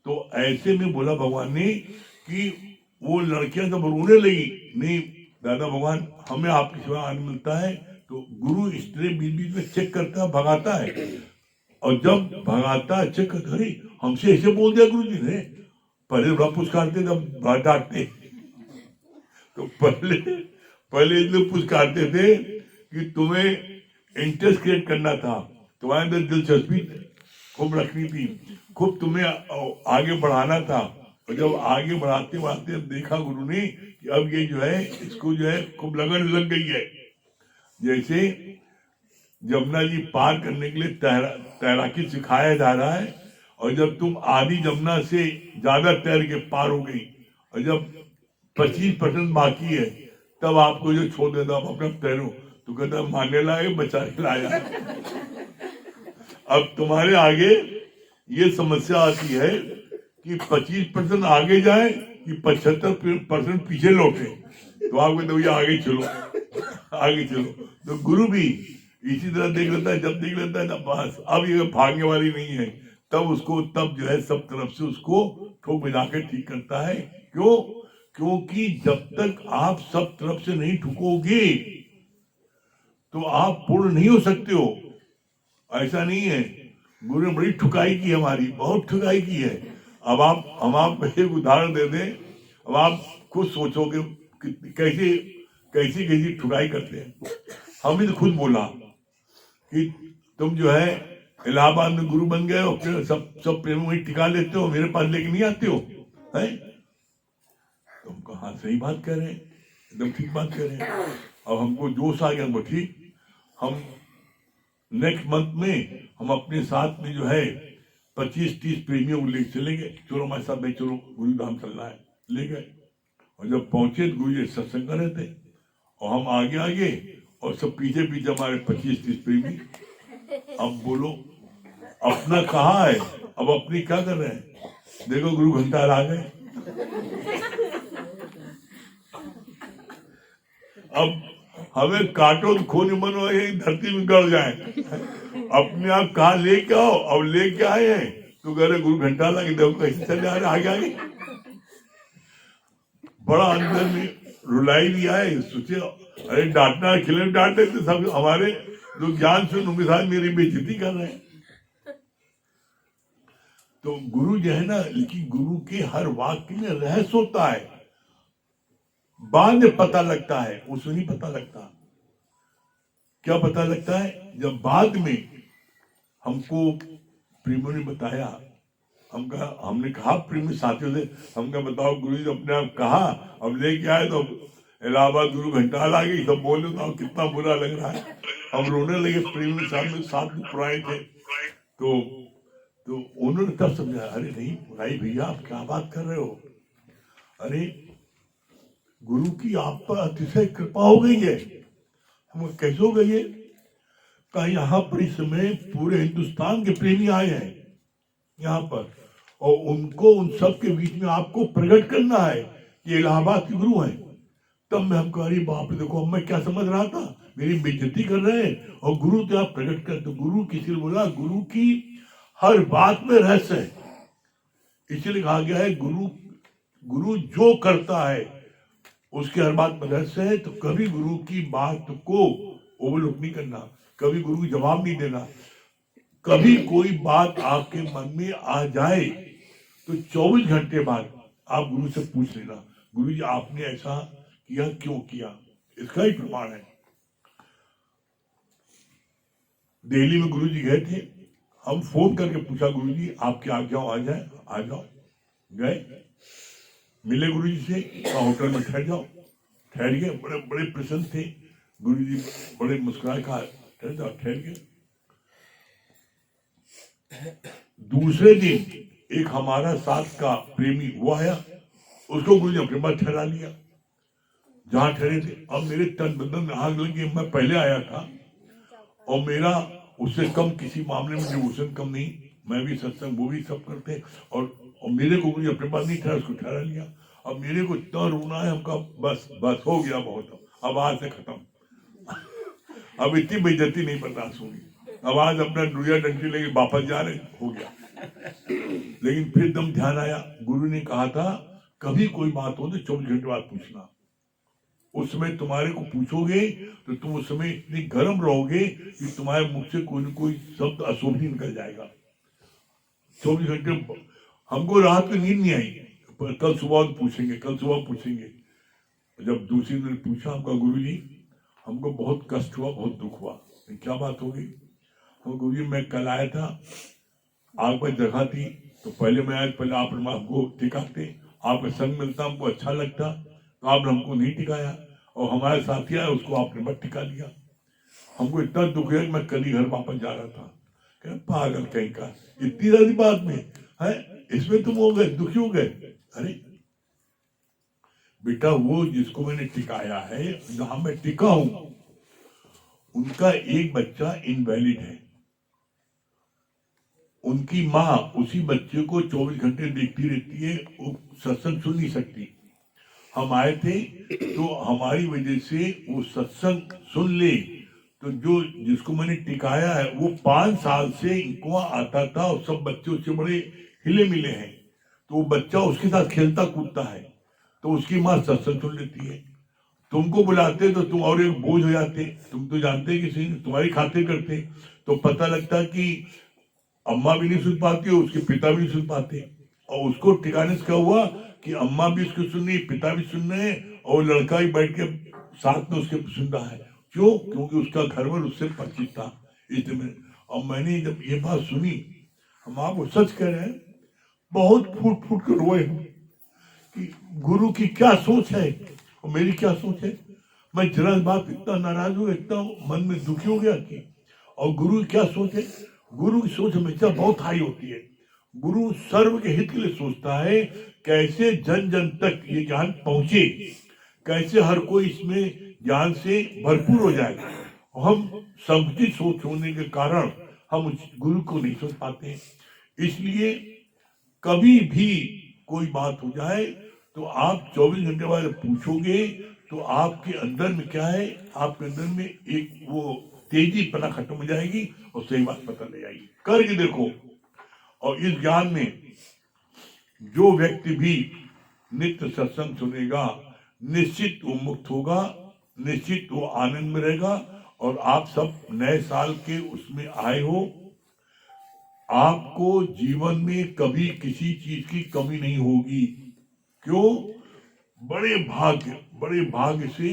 तो ऐसे में बोला भगवान ने कि वो लड़कियां जब रोने लगी, नहीं दादा भगवान हमें आपकी सेवा आनंद मिलता है, तो गुरु इस तरह बीच बीच में चेक करता भगाता है, और जब भगाता है चेक करता, अरे हमसे ऐसे बोल दिया गुरु जी ने, पहले बड़ा पुचकारते जब डांटते, तो पहले इसलिए पुचकारते थे कि तुम्हें इंटरेस्ट क्रिएट करना था, तुम्हारे अंदर दिलचस्पी खूब रखनी थी, खूब तुम्हें आगे बढ़ाना था। और जब आगे बढ़ाते बढ़ाते देखा गुरु ने कि अब ये जो है इसको जो है खूब लगन लग गई है। जैसे जमुना जी पार करने के लिए तैराकी सिखाया जा रहा है, और जब तुम आधी जमुना से ज्यादा तैर के पार हो गई और जब 25% बाकी है, तब आपको जो छोड़ देता आप अपना तैरो, तो कहता मारने लाए बचा के लाया। अब तुम्हारे आगे ये समस्या आती है कि 25% आगे जाए कि 75% पीछे लौटे, तो आप कहते भैया आगे चलो आगे चलो। तो गुरु भी इसी तरह देख लेता है, जब देख लेता है ना बस अब ये भागने वाली नहीं है, तब उसको तब जो है सब तरफ से उसको ठोक मिला के ठीक करता है। क्यों? क्योंकि जब तक आप सब तरफ से नहीं ठुकोगे तो आप पूर्ण नहीं हो सकते हो। ऐसा नहीं है, गुरु ने बड़ी ठुकाई की, हमारी बहुत ठुकाई की है। अब हम आपको एक उदाहरण दे दें, अब आप खुद सोचोगे कैसे कैसी कैसी ठुकाई करते हैं। हमने तो खुद बोला कि तुम जो है इलाहाबाद में गुरु बन गए हो, फिर सब प्रेम वही टिका लेते हो, मेरे पास लेके नहीं आते हो, है? तुम कहा सही बात कर रहे हैं, एकदम ठीक बात कर रहे हैं। अब हमको जोश आ गया, ठीक, हम नेक्स्ट मंथ में हम अपने साथ में जो है 25-30 प्रेमियों को लेकर चलेंगे, चलो हमारे साथ नहीं, चलो गुरुधाम चलना है, ले गए। और जब पहुंचे गुरु जी सत्संग कर रहे थे, और हम आगे आगे और सब पीछे पीछे हमारे 25-30 प्रेमी। अब बोलो अपना कहाँ है, अब अपनी क्या कर रहे हैं? देखो गुरु घंटाल आ गए। अब हमें काटो तो खून मन हो, धरती में गड़ जाए, अपने आप कहा लेके आओ। अब लेके आए हैं तो कह रहे गुरु घंटा लगे, देखो कैसे चले आ रहे आगे आगे। बड़ा अंदर में रुलाई भी आए, सोचे अरे डांटना खिले डांट देते सब, हमारे जो ज्ञान से उनके साथ मेरी बेइज्जती कर रहे हैं। तो गुरु जो है ना, लेकिन गुरु के हर वाक्य में रहस्य होता है, बाद में पता लगता है, उसमें नहीं पता लगता। क्या पता लगता है? जब बाद में हमको प्रेमियों ने बताया, हमने कहा प्रेमी साथियों से, हम क्या बताओ गुरु जी अपने आप कहा, अब लेके आए तो इलाहाबाद गुरु घंटाल आ गई, सब बोले तो कितना बुरा लग रहा है, हम रोने लगे। प्रेमी साथ में पुराने थे, तो उन्होंने तब समझा, अरे नहीं भाई भैया आप क्या बात कर रहे हो, अरे गुरु की आप पर अतिशय कृपा हो गई है। हम कैसे हो गई है? कहा यहाँ पर इस समय पूरे हिंदुस्तान के प्रेमी आए हैं यहाँ पर, और उनको उन सब के बीच में आपको प्रकट करना है कि इलाहाबाद के गुरु हैं। तब मैं हम कह रही बाप रे, देखो मैं क्या समझ रहा था, मेरी बेइज्जती कर रहे हैं, और गुरु तो आप प्रकट कर। तो गुरु किसी ने बोला गुरु की हर बात में रहस्य है, इसलिए कहा गया है गुरु जो करता है उसके हर बात में रहस्य है। तो कभी गुरु की बात को ओवरलुक नहीं करना, कभी गुरु को जवाब नहीं देना। कभी कोई बात आपके मन में आ जाए तो 24 घंटे बाद आप गुरु से पूछ लेना, गुरु जी आपने ऐसा किया क्यों किया, इसका ही प्रमाण है। दिल्ली में गुरु जी गए थे, हम फोन करके पूछा गुरु जी आपके आज्ञा आ जाए, आ जाओ। गए, मिले गुरु जी से, होटल में ठहर जाओ, ठहर गए। बड़े बड़े प्रसन्न थे गुरु जी, बड़े मुस्कुराए, कहा ठहर जाओ, ठहर गए। दूसरे दिन एक हमारा साथ का प्रेमी वो आया, उसको गुरु जी अपने पास ठहरा लिया जहां ठहरे थे। अब मेरे तन बदन में आग लगी, मैं पहले आया था और मेरा उससे कम किसी मामले में डिवोशन कम नहीं, मैं भी सत्संग वो भी सब करते, और मेरे को गुरु जी अपने पास नहीं ठहरा, उसको ठहरा लिया। अब मेरे को इतना रोना है, हमका बस बस हो गया बहुत, अब आज से खत्म, अब इतनी बेइज्जती नहीं बर्दाश्त होगी, अब आज अपना दुनिया डंडी लेके वापस जा रहे, हो गया। लेकिन फिर एकदम ध्यान आया, गुरु ने कहा था कभी कोई बात हो तो 24 घंटे बाद पूछना, उस समय तुम्हारे को पूछोगे तो तुम उस समय इतनी गर्म रहोगे कि तुम्हारे मुख से कोई न कोई शब्द अशुभ ही निकल जाएगा। 24 घंटे हमको रात को नींद नहीं आई, पर कल सुबह पूछेंगे, कल सुबह पूछेंगे। जब दूसरी दिन पूछा, हमका गुरु जी हमको बहुत कष्ट हुआ, बहुत दुख हुआ। क्या बात हो गई? हम गुरु जी मैं कल आया था, आग पर जगह थी, तो पहले मैं आया, पहले आपने हमको टिकाते, आपका संग मिलता, हमको अच्छा लगता, तो आपने हमको नहीं टिकाया, और हमारे साथी आया उसको आपने मत टिका दिया। हमको इतना दुख है कि मैं कल ही घर वापस जा रहा था। क्या पागल कहीं का, इतनी ज्यादा बात में है, इसमें तुम हो गए, दुखी हो गए। अरे बेटा, वो जिसको मैंने टिकाया है, जहां मैं टिका हूं, उनका एक बच्चा इनवैलिड है, उनकी माँ उसी बच्चे को 24 घंटे देखती रहती है, वो सत्संग सुन नहीं सकती। हम आए थे तो हमारी वजह से वो सत्संग सुन ले, तो जो जिसको मैंने टिकाया है वो 5 साल से इनको आता था, और सब बच्चे उससे बड़े हिले मिले हैं, तो वो बच्चा उसके साथ खेलता कूदता है, तो उसकी माँ सत्संग सुन लेती है। तुमको बुलाते तो तुम और एक बोझ हो जाते, तुम तो जानते किसी तुम्हारी खातिर करते, तो पता लगता कि अम्मा भी नहीं सुन पाती और उसके पिता भी नहीं सुन पाते। और उसको ठिकाने से क्या हुआ कि अम्मा भी उसको सुन रही, पिता भी सुन रहे हैं, और लड़का भी बैठ के साथ में उसके सुन रहा है। क्यों? क्योंकि उसका घर में उससे परिचित था। इसमें और मैंने जब ये बात सुनी, हम आपको सच कह रहे हैं, बहुत फूट फूट कर रोए हम कि गुरु की क्या सोच है और मेरी क्या सोच है। मैं जरा बात इतना नाराज हूँ, इतना मन में दुखी हो गया कि, और गुरु की क्या सोच है? गुरु की सोच हमेशा बहुत हाई होती है। गुरु सर्व के हित के लिए सोचता है, कैसे जन जन तक ये ज्ञान पहुंचे, कैसे हर कोई इसमें ज्ञान से भरपूर हो जाए। हम संकुचित सोच होने के कारण हम उस गुरु को नहीं सोच पाते। इसलिए कभी भी कोई बात हो जाए तो आप 24 घंटे बाद पूछोगे, तो आपके अंदर में क्या है, आपके अंदर में एक वो तेजी पना खत्म हो जाएगी और सही बात पता ले जाएगी। करके देखो। और इस ज्ञान में जो व्यक्ति भी नित्य सत्संग सुनेगा, निश्चित वो मुक्त होगा, निश्चित वो आनंद में रहेगा। और आप सब नए साल के उसमें आए हो, आपको जीवन में कभी किसी चीज की कमी नहीं होगी। क्यों? बड़े भाग्य से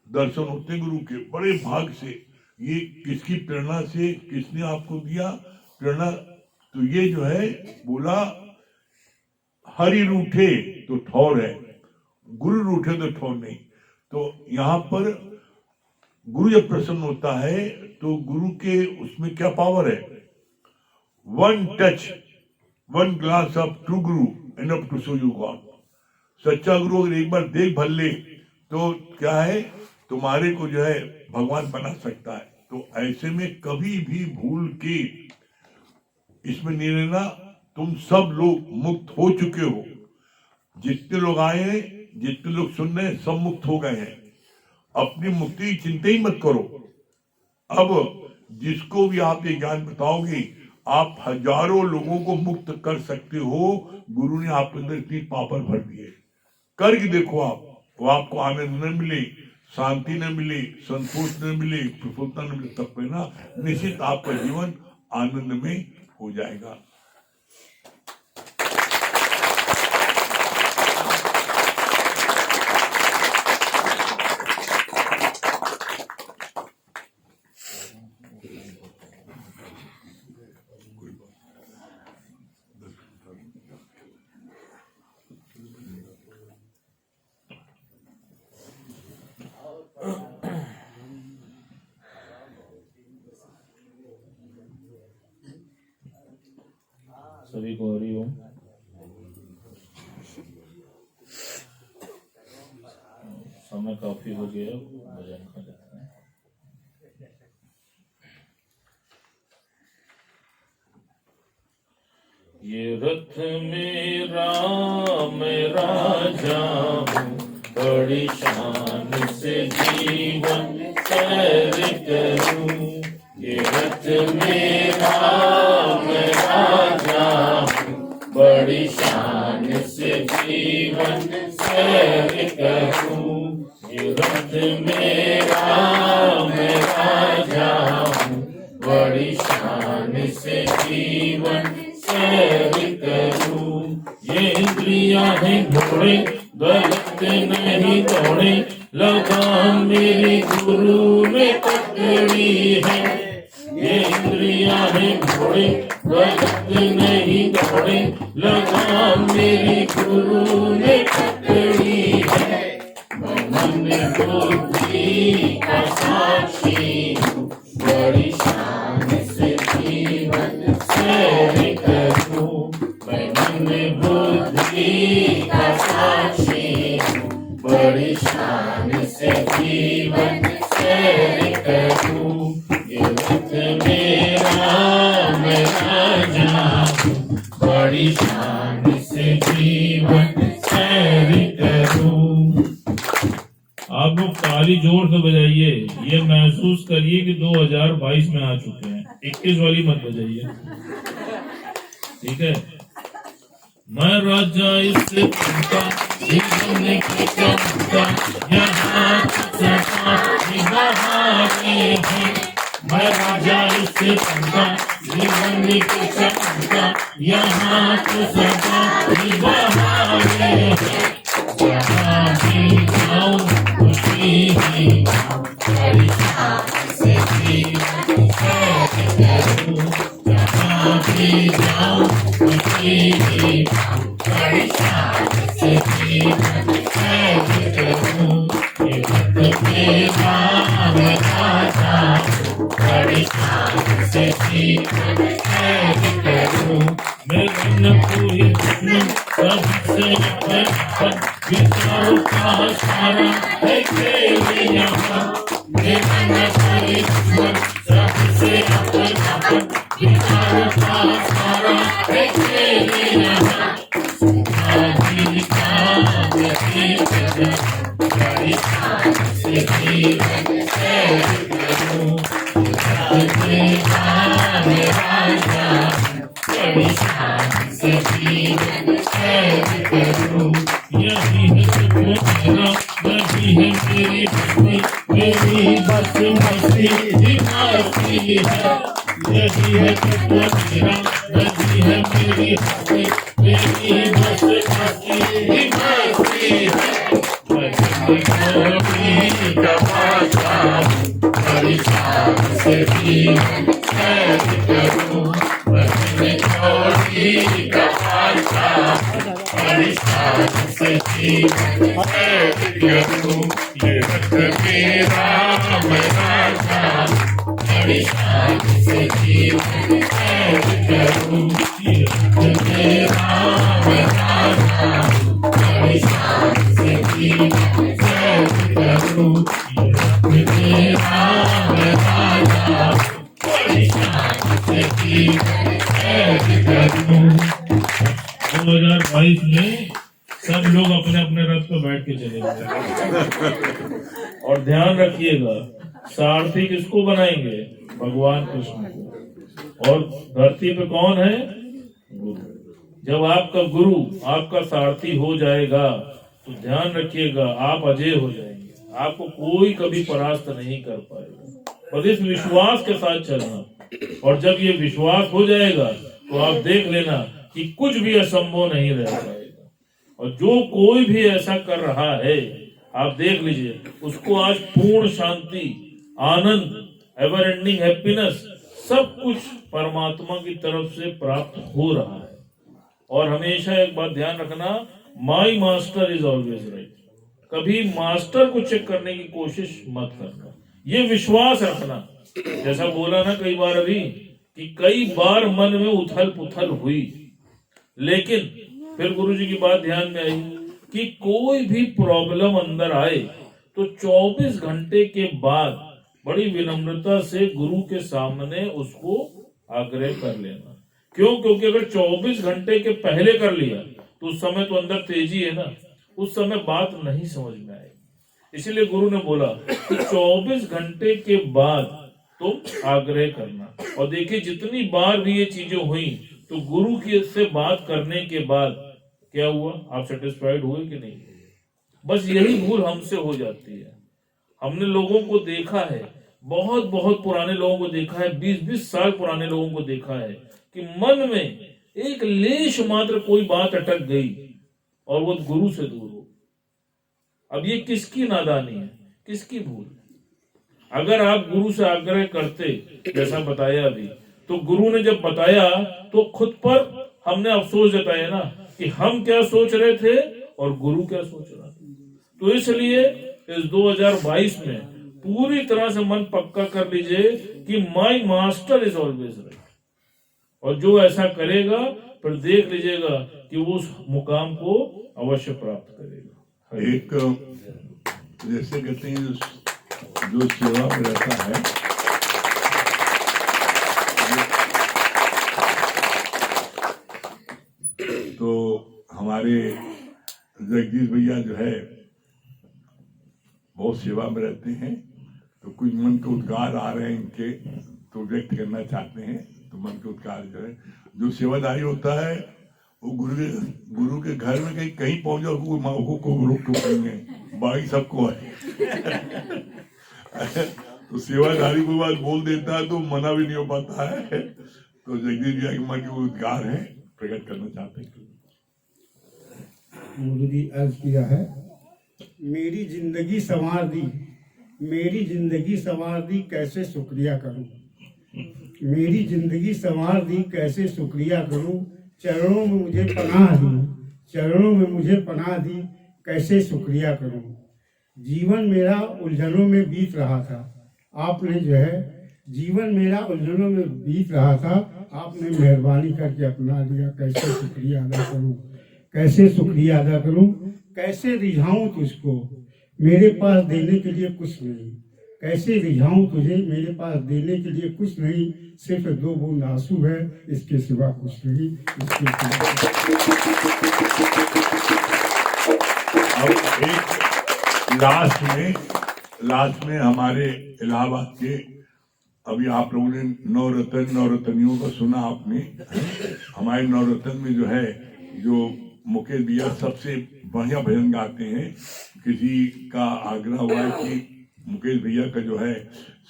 दर्शन होते हैं गुरु के, बड़े भाग्य से। ये किसकी प्रेरणा से, किसने आपको दिया प्रेरणा? तो ये जो है बोला, हरि रूठे तो ठौर है, गुरु रूठे तो ठौर नहीं। तो यहाँ पर गुरु जब प्रसन्न होता है तो गुरु के उसमें क्या पावर है? One touch, one glass of true guru enough to show you God. सच्चा गुरु अगर एक बार देख भर ले तो क्या है, तुम्हारे को जो है भगवान बना सकता है। तो ऐसे में कभी भी भूल के इसमें नहीं रहना। तुम सब लोग मुक्त हो चुके हो, जितने लोग आए हैं, जितने लोग सुन रहे हैं, सब मुक्त हो गए हैं। अपनी मुक्ति की चिंता ही मत करो। अब जिसको भी आप ये ज्ञान बताओगे, आप हजारों लोगों को मुक्त कर सकते हो। गुरु ने आपके अंदर इतनी पावर भर दी है। करके देखो आप, वो आपको आनंद न मिले, शांति न मिले, संतोष न मिले, प्रफुल्लता न मिले, तब पे ना निश्चित आपका जीवन आनंद में हो जाएगा। सभी को हरि ओम। समय काफी हो गया, भजन कर लेते हैं। ये रथ मेरा मैं राजा हूँ, बड़ी शान से जीवन सैर करूं। ये रथ मेरा मैं राजा हूँ, बड़ी शान से जीवन सैर करूं। ये रथ मेरा मैं राजा हूँ, बड़ी शान से जीवन सैर करूं। ये इंद्रियां हैं घोड़े, गलत नहीं दौड़े, लगाम मेरी गुरु ने पकड़ी है। ये इंद्रियां हैं घोड़े, गलत नहीं दौड़े, लगाम मेरी गुरु ने पकड़ी है। मन बुद्धि का साक्षी हूँ, बड़ी शान से जीवन सैर करूं। मैं मन बुद्धि का साक्षी हूँ, बड़ी शान से जीवन सैर करूं। ये रथ मेरा मैं राजा हूँ, बड़ी शान से जीवन सैर करूं। आप लोग ताली जोर से बजाइए, ये महसूस करिए कि 2022 में आ चुके हैं। 21 वाली मत बजाइए, ठीक है। मैं राजा इससे बनता, जीवन की चमका, यहाँ सपा निभाते हैं। मैं राजा इससे बनता, जीवन की चमका, यहाँ सपा निभाते हैं। जहाँ भी जाऊं खुशी ही पाऊं, बड़ी शान से जीवन सैर करूं। जहाँ भी जाऊं खुशी ही पाऊं, बड़ी शान से जीवन सैर करूं। ये रथ मेरा मैं राजा हूँ, बड़ी शान से जीवन सैर करूं। मेरे न कोई दुश्मन, सबसे अपन विचारों का सारा है तेरे यहाँ। मेरा न कोई दुश्मन, सबसे अपन विचारों का सारा है तेरे यहाँ। आदि का व्यतीत बड़ी शान से जीवन सैर करूं। मैं राजा बड़ी शान से जीवन सैर करूं। यही है सुख मेरा, यही है मेरी बस्ती, मेरी बस मस्ती ही मस्ती है। यही है सुख मेरा, यही है मेरी बस्ती, मेरी बस मस्ती ही मस्ती है। मैं का बादशाह हूँ, बड़ी शान से जीवन सैर करूं। मैं चोरी का बादशाह, बड़ी शान से जीवन सैर करूं। ये रथ मेरा मैं राजा, बड़ी शान से जीवन सैर करूं। ये रथ मेरा मैं राजा, बड़ी शान से जीवन सैर करूं। ये रथ मेरा मैं राजा, बड़ी शान से जीवन सैर करूं। 2022 में सब लोग अपने अपने रथ पर बैठ के चले गए। और ध्यान रखिएगा, सारथी किसको बनाएंगे? भगवान कृष्ण को। और धरती पे कौन है? गुरु। जब आपका गुरु आपका सारथी हो जाएगा तो ध्यान रखिएगा आप अजय हो जाएंगे, आपको कोई कभी परास्त नहीं कर पाएगा। और इस विश्वास के साथ चलना, और जब ये विश्वास हो जाएगा तो आप देख लेना कि कुछ भी असंभव नहीं रह पाएगा। और जो कोई भी ऐसा कर रहा है, आप देख लीजिए उसको आज पूर्ण शांति, आनंद, एवर एंडिंग हैप्पीनेस सब कुछ परमात्मा की तरफ से प्राप्त हो रहा है। और हमेशा एक बात ध्यान रखना, my master is always right. कभी मास्टर को चेक करने की कोशिश मत करना, ये विश्वास रखना। जैसा बोला ना कई बार अभी कि कई बार मन में उथल पुथल हुई, लेकिन फिर गुरुजी की बात ध्यान में आई कि कोई भी प्रॉब्लम अंदर आए तो 24 घंटे के बाद बड़ी विनम्रता से गुरु के सामने उसको आग्रह कर लेना क्यों? क्योंकि अगर 24 घंटे के पहले कर लिया तो उस समय तो अंदर तेजी है ना, उस समय बात नहीं समझ में आएगी। इसीलिए गुरु ने बोला कि 24 घंटे के बाद तुम आग्रह करना। और देखिए जितनी बार भी ये चीजें हुई तो गुरु की से बात करने के बाद क्या हुआ? आप सेटिस्फाइड हुए कि नहीं? बस यही भूल हमसे हो जाती है। हमने लोगों को देखा है, बहुत बहुत पुराने लोगों को देखा है, 20-20 साल पुराने लोगों को देखा है कि मन में एक लेश मात्र कोई बात अटक गई और वो गुरु से दूर हो। अब ये किसकी नादानी है, किसकी भूल है? अगर आप गुरु से आग्रह करते, जैसा बताया अभी, तो गुरु ने जब बताया तो खुद पर हमने अफसोस जताया ना कि हम क्या सोच रहे थे और गुरु क्या सोच रहा था। तो इसलिए इस 2022 में पूरी तरह से मन पक्का कर लीजिए कि my master is always right, और जो ऐसा करेगा फिर देख लीजिएगा कि वो उस मुकाम को अवश्य प्राप्त करेगा। एक जैसे कहते हैं जो सेवा में रहता है, तो हमारे जगदीश भैया जो है बहुत सेवा में रहते हैं, तो कुछ मन के उद्गार आ रहे हैं इनके, तो व्यक्त करना चाहते हैं। तो मन के उद्गार जो है, जो सेवादारी होता है वो गुरु के घर में कहीं पहुंच जाओ, को रोक टोक नहीं है, बाकी सबको है। तो सेवादारी कोई बात बोल देता है तो मना भी नहीं हो पाता है। तो जगदीश भैया के मन के उद्गार है, प्रकट करना चाहते हैं। गुरु जी अर्ज किया है, मेरी जिंदगी संवार दी, मेरी जिंदगी संवार दी, कैसे शुक्रिया करूं, मेरी जिंदगी संवार दी, कैसे शुक्रिया करूं, चरणों में मुझे पनाह दी, चरणों में मुझे पनाह दी, कैसे शुक्रिया करूं। जीवन मेरा उलझनों में बीत रहा था, आपने जो है जीवन मेरा उलझनों में बीत रहा था, आपने मेहरबानी करके अपना लिया, कैसे शुक्रिया अदा करूं, कैसे शुक्रिया अदा करूं, कैसे रिझाऊं तुझको, मेरे पास देने के लिए कुछ नहीं, कैसे रिझाऊं तुझे, मेरे पास देने के लिए कुछ नहीं, सिर्फ 2 बूंद आंसू है, इसके सिवा कुछ नहीं, इसके सिवा। अब एक लास्ट में हमारे इलाहाबाद के, अभी आप लोगों ने नवरत्नियों का सुना आपने। हमारे नवरत्न में जो है, जो मुकेश भैया सबसे बढ़िया भजन गाते हैं। किसी का आग्रह हुआ है कि मुकेश भैया का जो है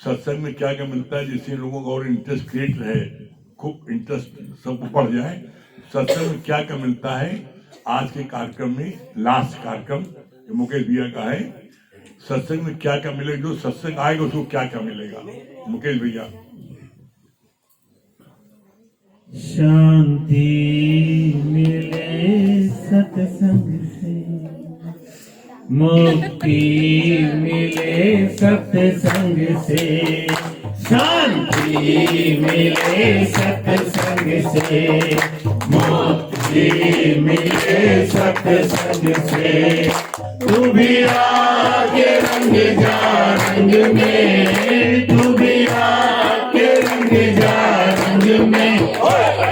सत्संग में क्या क्या मिलता है जिससे लोगों का और इंटरेस्ट क्रिएट रहे, खूब इंटरेस्ट सबको बढ़ जाए, सत्संग में क्या क्या मिलता है। आज के कार्यक्रम में लास्ट कार्यक्रम मुकेश भैया का है, सत्संग में क्या क्या मिलेगा, जो सत्संग आएगा उसको क्या क्या मिलेगा। मुकेश भैया। शांति मिले सत्संग से, मुक्ति मिले सत्संग से, शांति मिले सत्संग से, मुक्ति मिले सत्संग से। तू भी आके रंग जा रंग में, तू भी आके रंग जा रंग में,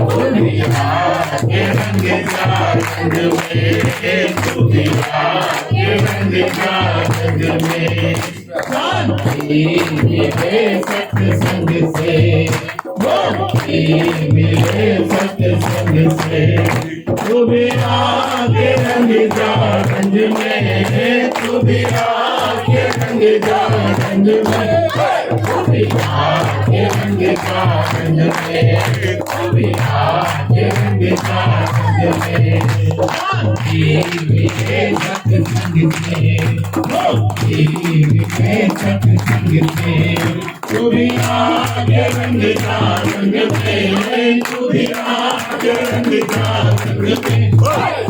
तू भी आके रंग जा रंग में, तू भी आके रंग जा रंग में। शांति मिले सत्संग से, मुक्ति मिले सत्संग से। तू भी आके रंग जा रंग में, तू भी आके रंग जा रंग में, तू भी आके रंग जा रंग में, तू भी आके रंग जा रंग में। शांति मिले सत्संग से, मुक्ति मिले सत्संग से। तू भी आके रंग जा रंग में, तू भी आके रंग जा रंग में,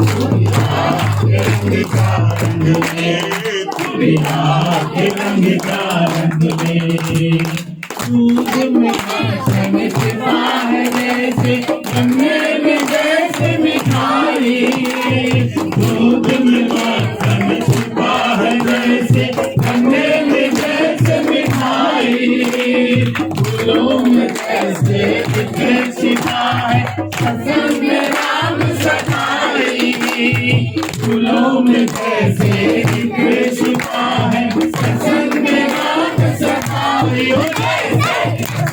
तू भी आके रंग जा रंग में, तू भी आके रंग जा रंग में। दूध में माखन छिपा है जैसे, गन्ने में जैसे मिठाई, दूध में माखन छिपा है जैसे, गन्ने में जैसे मिठाई, फूलों में जैसे छिपा है सत्संग में राम सखाई, फूलों में जैसे इत्र छिपा है, सत्संग में राम सखाई। हो जैसे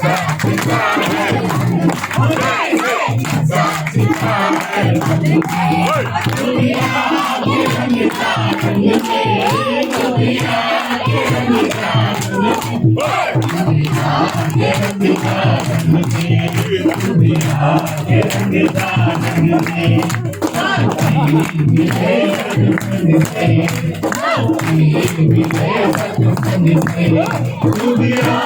साथ छिपा है, हो जैसे साथ छिपा है, दुनिया के रंग तारंग में, दुनिया के रंग तारंग में, दुनिया के रंग तारंग में, दुनिया के रंग तारंग में, शांति मिले सत्संग से, शांति मिले सत्संग से, दुनिया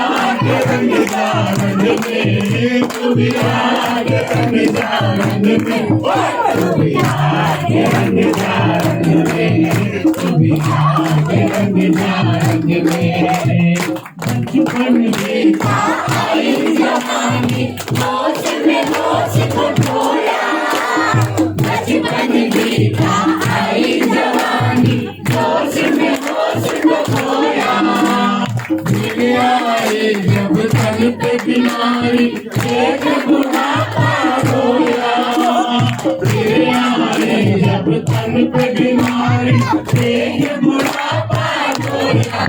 के रंग तारंग में, दुनिया के रंग तारंग में, दुनिया के रंग तारंग में, दुनिया के रंग तारंग में। बचपन में आई जवानी, होश में होश को खोया, बचपन में आई जवानी, होश में होश को खोया, मिल आए जब तन पे बीमारी, एक बुढ़ापा रोया, मिल आए जब तन पे बीमारी, एक बुढ़ापा रोया।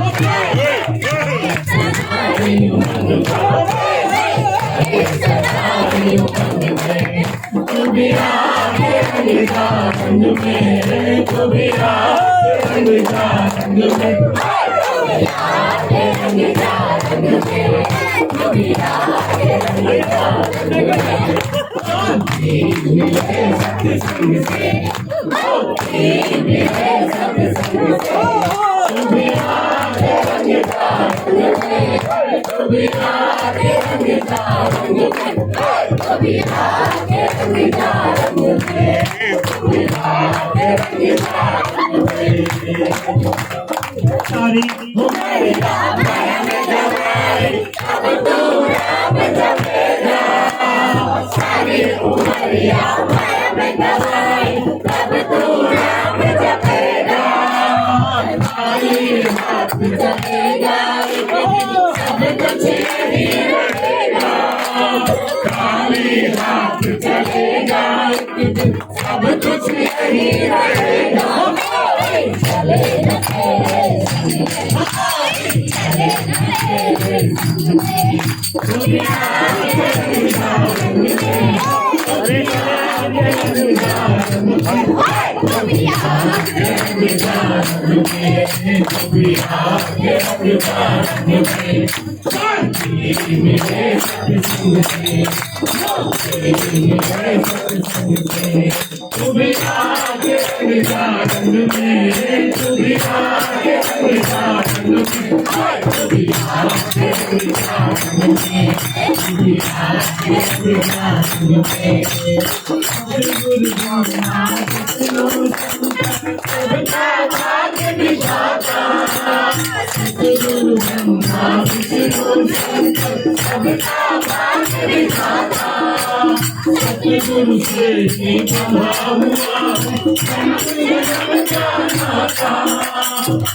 सतगुरु से ही बंधा हुआ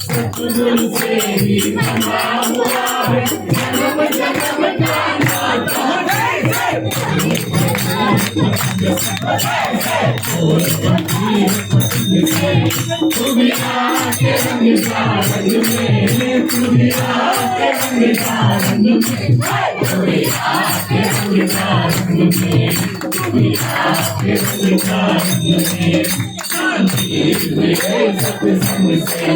सतगुरु से ही बंधा हुआ है जन्म जन्म का नाता तू भी आके रंग सारंग में तू भी आके रंग सारंग में तू भी आके रंग सारंग में तू भी आके रंग सारंग में शांति मिले सत्संग से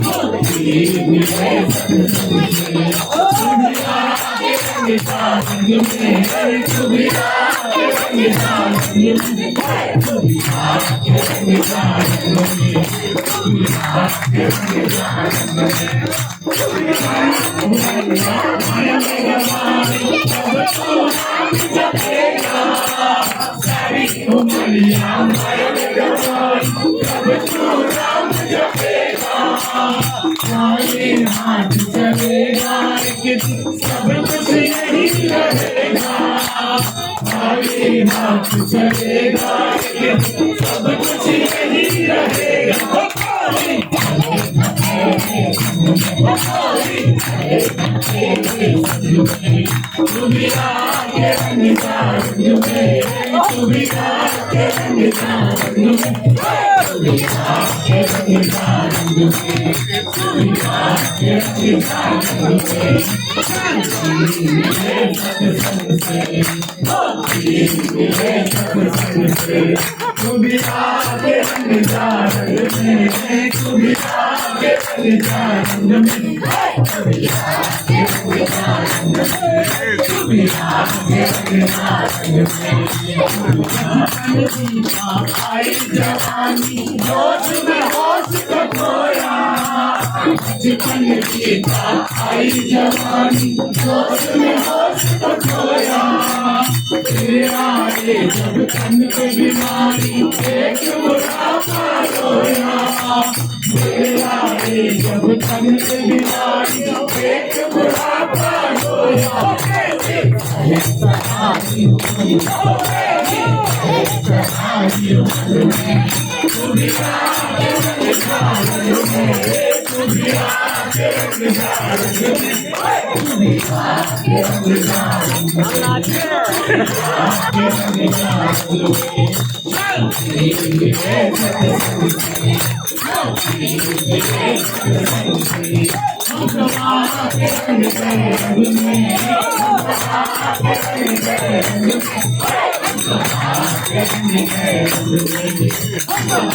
मुक्ति मिले सत्संग से तू भी आके रंग सारंग में तू भी आके रंग सारंग में तू भी आके रंग सारंग में तू भी आके रंग सारंग में माया में गवाई अब तो राम जपेगा सारी उमरिया माया में गवाई अब तो राम जपेगा खाली हाथ चलेगा सब कुछ यही रहेगा खाली हाथ चलेगा सब कुछ यही रहेगा